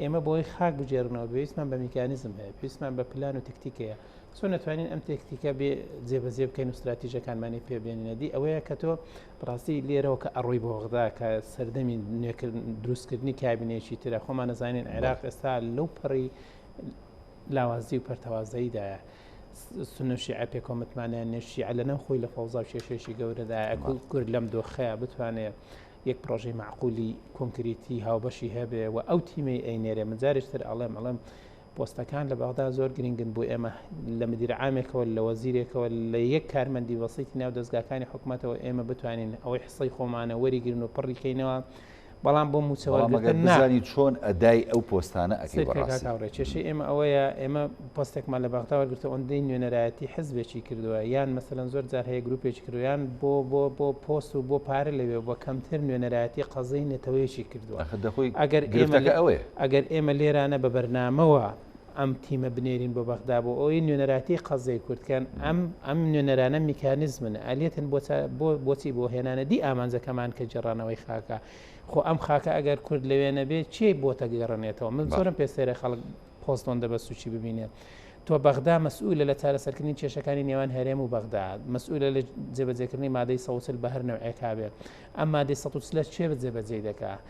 B: ئێمە بۆی خاک بجێڕنەوە پێویستمان بە میکانیزم هەیە پێویستمان بە پلان و تکتیکەیە چۆن نتوانین ئەم تکتیکە بێ جێبەجێ بکەین و استراتیژەکانمانی پێبێنێنەدی ئەوەیە کە تۆ بڕاستی لێرەوە کە ئەڕووی بۆ بەغدا کە سەردەمی دروستکردنی کابینێکی ترە خۆمان نەزانین عێراق ئێستا لەو پەڕی لاوازی و پەرتەوازەیدایە سنوشی ئەپێ کۆمەتمانیان نێشی لە نەم خۆی لە فەوزا و شێشێکی گەورەدایە کورد لەم دۆخەیە بتوانێت یەک پرۆژەی معقولی کۆنکریتی هاوبەشی هەبێ و ئەو تیمەی ئەینێرێ مجارشتر ئەڵێم پۆستەکان لە بەغدا زۆر گرنگن بۆ ئێمە لە مدیرە عامێکەوە لە وەزیرێکەوە لە یەک کارمەندی وەسیتی ناو دەستگاکانی حکوومەتەوە ئێمە بتوانین ئەوەی حسەی خۆمانە وەریگرن و پڕیکەینەوە بەڵام بۆ موچەوەگرتنی
A: چۆن ئەدای ئەو پۆستانە
B: ئەکەی کێشەی ئێمە ئەوەیە ئێمە پۆستێکمان لە بەغداوەگرتە ئەوەندەی نوێنەرایەتی حزبێکی کردووە یان مەسەلەن زۆر جار هەیە گروپێکی کردویان بۆ پۆست و بۆ پارە لەوێ بۆ کەمتر نوێنەرایەتی قەزەی نێتەوەیەکی کردووە ئەگەر ئێمە لێرانە بە بەرنامەوە ئەم تیمە بنێرین بۆ بەغدا بۆ ئەوی نوێنەراتی قەزەی کوردکان ئەم نوێنەرانە میکانیزمن ئالێتن بۆچی بۆ هێنانە دی ئامانجەکەمان کە جێڕانەوەی خاکە خۆ ئەم خاکە ئەگەر کورد لەوێ نەبێت چی بۆتە گەڕێنێتەوە من زۆرم پێسێرە خەڵک پۆستۆن دەبە سوچی ببینێت تۆ بەغدا مەسئولە لە چارەسەرکردنی کێشەکانی نێوان هەرێم و بەغدا مەسئولە لە جێبەجێکردنی مادەی 140 بە هەر نەوعێکا بێت ئەم مادەی 140 چێ بەجێبەجێ دەکات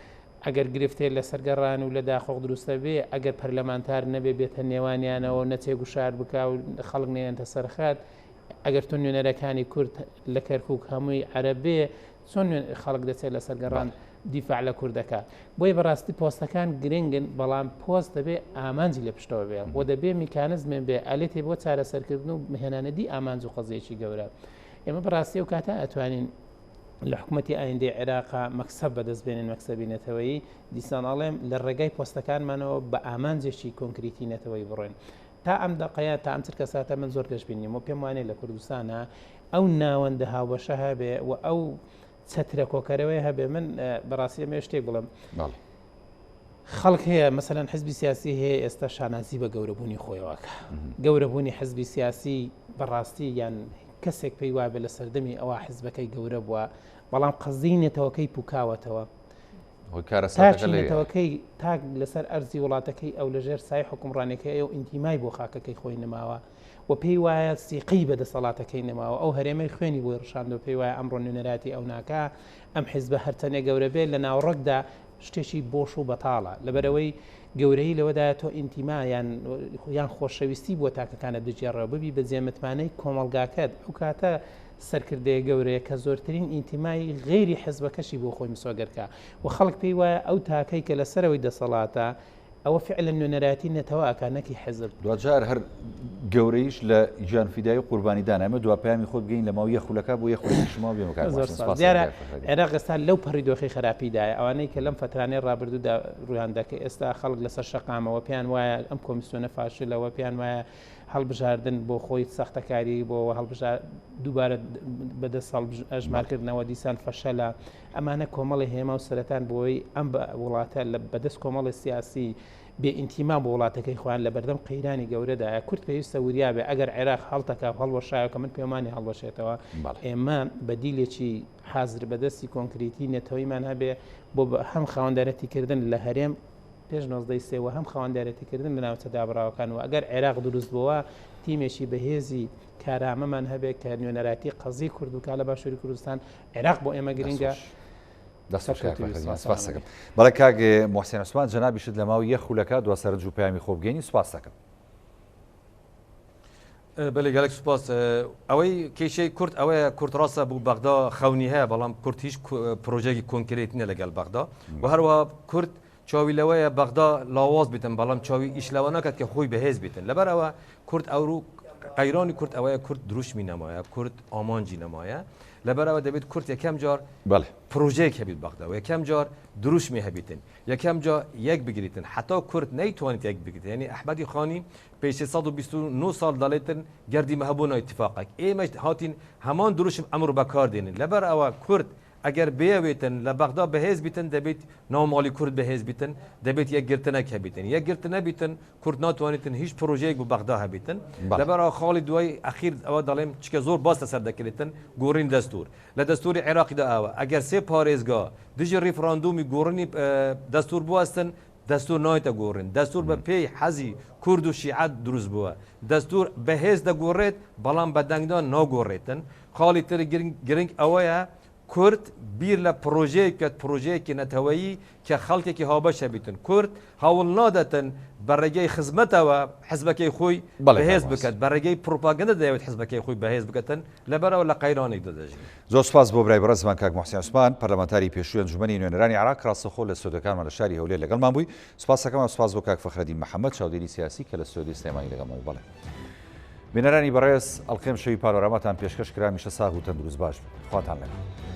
B: ئەگەر گرفتێ لە سەرگەڕان و لە داخۆق دروستە بێ ئەگەر پەرلەمانتار نەبێ بێتە نێوانیانەوە نەچێ گوشار بک و خەڵک نێنتە سەرخات ئەگەر تۆ نوێنەرەکانی کورد لە کەرکووک هەمووی عەرەبێ چۆن خەڵک دەچێت لە سەرگەڕان دیفاع لە کوردەکە بۆی بەڕاستی پۆستەکان گرنگن بەڵام پۆست دەبێ ئامانجی لە پشتەوە بێ بۆ دەبێ میکانزمێن بێ ئەلێتێ بۆ چارەسەرکردن و مهێنانەدی ئامانج و قەزیەکی گەورە ئێمە بەڕاستی و کاتە ئەتوانین لە حکوومەتی ئایندەی عێراقا مەکسەب بەدەستبێنن مەکسەبی نەتەوەیی دیسان ئاڵێم لە ڕێگای پۆستەکانمانەوە بە ئامانجێکی کۆنکریتی نەتەوەی بڕۆین تا ئەم دقەیە تا ئەم چرکە ساتە من زۆر گەشت بینیم و پێم وانێ لە کوردستانە ئەو ناوەندە هاوبەشە هەبێ و ئەو چەترە کۆکەرەوەی هەبێ من بەڕاستی ئەمە شتێک بڵم خەڵک هەیە مەسەرەن حزبی سیاسی هەیە ئێستا شانازی بە گەورەبوونی خۆیەوەکە گەورەبوونی حزبی سیاسی بەڕاستی یان کەسێک پێی وابێ لە سەردەمی ئەوە حزبەکەی گەورە بووە بەڵام قەزینێتەوەکەی پوکاوەتەوە تاچینێتەوەکەی تاک لەسەر ئەرزی وڵاتەکەی ئەو لەژێر سای حکومڕانەکەی ئەو ئینتیمای بۆ خاکەکەی خۆی نماوە و پێی وایە سیقی بەدەسەڵاتەکەی نماوە ئەو هەرێمەی خوێنی بۆی ڕشاندۆ پێی وایە ئەمڕۆ نوێنەراتی ئەو ناکە ئەم حیزبە هەرچەنێ گەورە بێت لە ناوڕەکدا شتێکی بۆش و بەتاڵە لەبەرەوەی گەورەی لەوەدایە تۆ ئینتیما یان خۆشەویستی بۆ تاکەکانە بجێڕەوە ببی بە جێمتمانەی کۆمەلگاکەت ئەو کاتە سەرکردەیە گەورەیە کە زۆرترین ئینتیمای غێری حزبەکەشی بۆ خۆی مسۆگەرکە و خەڵک پێی وایە ئەو تاکەی کە لەسەرەوەی دەسەڵاتە ئەوە فعلا نوێنەراتی نێتەوە ئەکانەکی حزب
A: دوجار هەر گەورەیش لە گیانفیدایی و قوربانیدان ئەمە دو پامی خۆت بگەین لەماوە یە خولەکە بۆ یە خولەی شما بێمەکە
B: دیارە عێراق ئێستا لەو پەڕی دۆخی خراپیدایە ئەوانەی کە لەم فترانەی ڕابردوودا ڕویاندەکە ئێستا خەڵک لەسەر شەقامەوە پێیان وایە ئەم کۆمیسیۆنە فاشلەوە پێیان وایە هەڵبژاردن بۆ خۆی سەختەکاری بۆ هەڵبژار دووبارە بەدەست ئەژمارکردنەوە دیسان فەشەلە ئەمانە کۆمەڵی هێما و سەرەتان بۆی ئەم وڵاتە لە بەدەست کۆمەڵی سیاسی بێ ئینتیما بۆ وڵاتەکەی خۆیان لە بەردەم قەیرانی گەورەدایە کورد پێویستە وریابێ ئەگەر عێراق هەڵتەکە هەڵوەشایە کە من پێمانی هەڵوەشێتەوە ئێمە بەدیلێکی حازر بەدەستی کۆنکریتی نێتەوەیمان هەبێ بۆ هەم خاوەندارەتیکردن لە هەرێم پێش 1993 هەم خاوەندارەتیکردن لە ناوچە دابڕاوەکان و ئەگەر عێراق دروست بووە تیمێکی بەهێزی کارامەمان هەبێت کە نوێنەراتی قەزی کوردوکە لە باشووری کوردستان عێراق بۆ ئێمە گرنگە
A: بەڵێ کاک محسین عوسمان جەنابیشت لە ماوەی یە خولەکە دو سەرنج و پەیامی خۆبگەینی سوپاس دەکەم.
C: بەێ گەلێک سوپاس ئەوەی کێشەی کورد ئەوەیە کورد ڕاستە بوو بەغدا خەونی هەیە بەڵام کورد هیچ پرۆژێکی کۆنکرێتینە لەگەڵ بەغدا و هەروە کورد چاوی لەوەیە بەغدا لاواز بیتن بەڵام چاوی ئیش لەوە ناکات کە خۆی بەهێز بیتن لەبەرەوە کورد ئەوروو قەیرانی کورد ئەوەیە کورد دروشمی نەمایە کورد ئامانجی نەمایە لەبەرەوە دەبێت کورد یەکەم جار پرۆژەیەک هەبیت بەغدا و یەکەم جار دروشمی هەبیتن یەکەم جا یەک بگریتن حتا کورد نەیتوانێت یەک بگریت یعنی ئەحمەدی خانی پێش 129 ساڵ دەڵێتن گەردی مەهبوونەوەی اتفاقێک ئێمەش هاتین هەمان دروشم ئەمر بەکاردێنین لەبەرەوە کورد ئەگەر بێوێتن لە بەغدا بەهێز بیتن دەبێت ناوماڵی کورد بەهێز بیتن دەبێت یەکگرتنەک هەبیتن یەکگرتن نەبیتن کورد ناتوانێتن هیچ پرۆژەیەک بۆ بەغدا هەبیتن لەبەرەوە خاڵی دوای ئەخیر ئەوە دەڵێم چکە زۆر باس لەسەر دەکرێتن گۆڕین دەستور لە دەستوری عێراقیدا ئەوە ئەگەر سێ پارێزگا دژی ریفراندومی گۆڕنی دەستور بوەستن دەستور نایتە گۆڕین دەستور بە پێی حەزی کورد و شیعەت دروست بووە دەستور بەهێز دەگۆڕێت بەڵام بەدەنگدان ناگۆڕێتن خاڵی تر گرنگ ئەوەیە کورد بیر لە پرۆژەیەکە پرۆژەیەکی نەتەوەیی کە خەڵکێکی هاوبەشە بیتن کورد هەوڵ نادەتن بەڕێگەی خزمەتەوە حزبەکەی خۆی بەهێز بکات بەڕێگەی پروپاگەندە دەیەوێت حزبەکەی خۆی بەهێز بکەن لەبەرەوە لە قەیرانێک دەدەژین.
A: زۆر سپاس بۆ برای بەڕێزمان کاک محسین عوسمان پەرلەمانتاری پێشووی ئەنجومەنی نوێنەرانی عێراق ڕاستەخۆ لە سودەکانمان لە شاری هەولێر لەگەڵمان بووی سپاس دەکەم سپاس بۆ کاک فەخرەدین محەممەد چاودێری سیاسی کە لە سودی سلێمانی لەگەڵمان بڵێ بینەرانی بەڕێز ئەڵقێم شەوی پانۆراماتان پێشکەش کرا میشە ساغ و تەندروست باش خواتان لەگەڵ